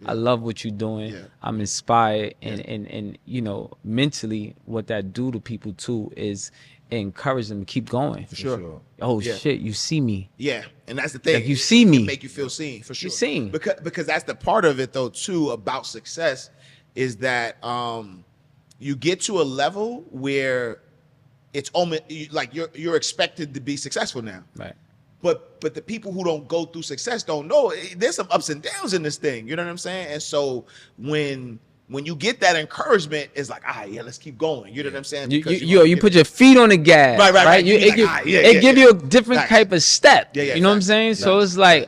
I love what you're doing. I'm inspired, and you know, mentally, what that do to people too is encourage them to keep going. For sure. Oh shit, you see me. Yeah, and that's the thing. Like, you see me. It make you feel seen, for sure. You seen. Because that's the part of it though too about success is that you get to a level where it's almost like you're expected to be successful now. Right. But the people who don't go through success don't know. There's some ups and downs in this thing. You know what I'm saying? And so when you get that encouragement, it's like, let's keep going. You know what I'm saying? You put your feet on the gas. Right. It give you a different type of step. Yeah, you know what I'm saying? So it's like,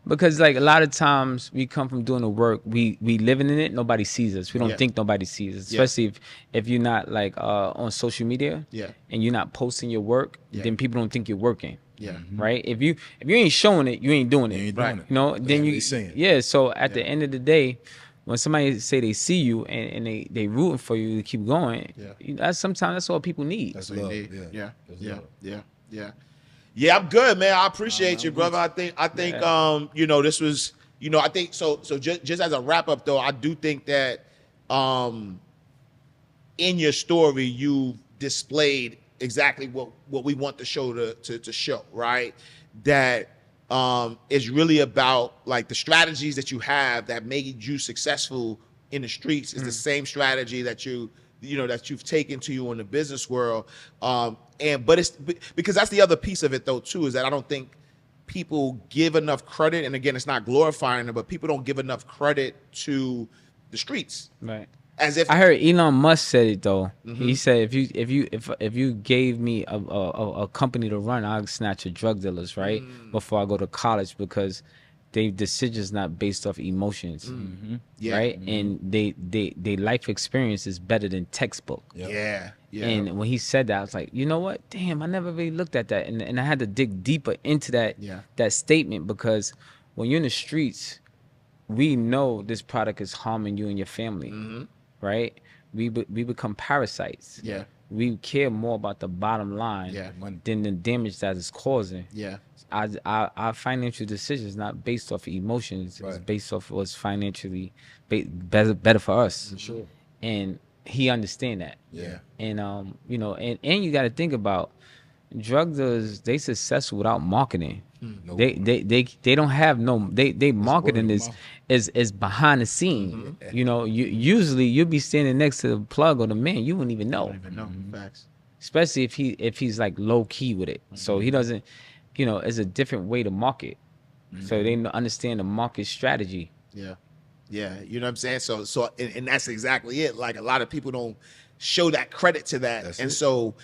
because like a lot of times we come from doing the work, we living in it, nobody sees us. We don't think nobody sees us, especially if you're not like on social media and you're not posting your work, then people don't think you're working. Yeah. Right. If you ain't showing it, you ain't doing it. You ain't doing it. You know. Then you. Saying. So at the end of the day, when somebody say they see you and they rooting for you to keep going, sometimes that's all people need. That's love. Yeah, I'm good, man. I appreciate you, brother. I think you know, this was, you know, I think so just as a wrap up though, I do think that in your story you displayed exactly what we want the show to show, right? That is really about like the strategies that you have that made you successful in the streets is the same strategy that that you've taken to you in the business world. But it's because that's the other piece of it though too, is that I don't think people give enough credit, and again, it's not glorifying it, but people don't give enough credit to the streets. Right. As if I heard Elon Musk said it though. He said if you gave me a company to run, I'll snatch your drug dealers right before I go to college, because their decisions not based off emotions, right? And they life experience is better than textbook. Yeah. And when he said that, I was like, you know what? Damn, I never really looked at that, and I had to dig deeper into that statement, because when you're in the streets, we know this product is harming you and your family, right? We become parasites. Yeah. We care more about the bottom line than the damage that it's causing. Yeah. Our financial decisions not based off of emotions. It's based off of what's financially better for us. For sure. And he understand that. Yeah. And and you got to think about drug dealers. They successful without marketing. They don't have they marketing is behind the scene. Usually you'll be standing next to the plug or the man, you wouldn't even know. Facts. Especially if he's like low key with it. So he doesn't, it's a different way to market. So they understand the market strategy. Yeah. You know what I'm saying? So and that's exactly it. Like a lot of people don't show that credit to that. So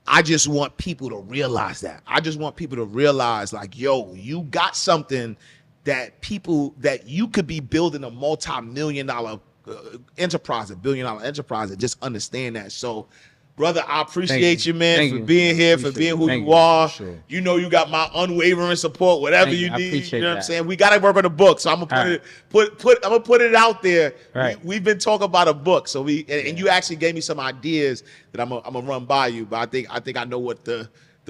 I just want people to realize that. I just want people to realize, like, yo, you got something that you could be building a multi-million-dollar enterprise, $1 billion enterprise, and just understand that. So, brother, I appreciate you, man, for being here, for being who you are. Sure. You know you got my unwavering support, whatever you need. You know what I'm saying? We gotta work on the book. So I'm gonna I'm gonna put it out there. Right. We've been talking about a book. So and you actually gave me some ideas that I'm gonna run by you, but I think I know what the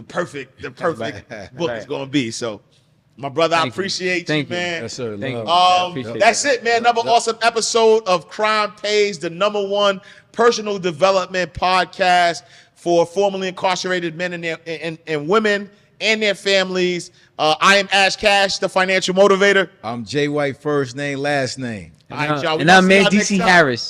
perfect book is gonna be. So my brother, I appreciate you, man. Yes, sir. That's it, man. Another awesome episode of Crime Pays, the #1 personal development podcast for formerly incarcerated men and women and their families. I am Ash Cash, the financial motivator. I'm Jay White, first name, last name. All right, y'all. And I'm Mendeecees Harris.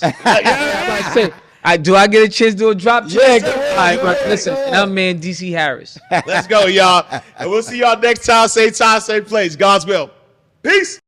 Do I get a chance to do a drop check? All right, but listen, and I'm Mendeecees Harris. Let's go, y'all. And we'll see y'all next time. Same time, same place. God's will. Peace.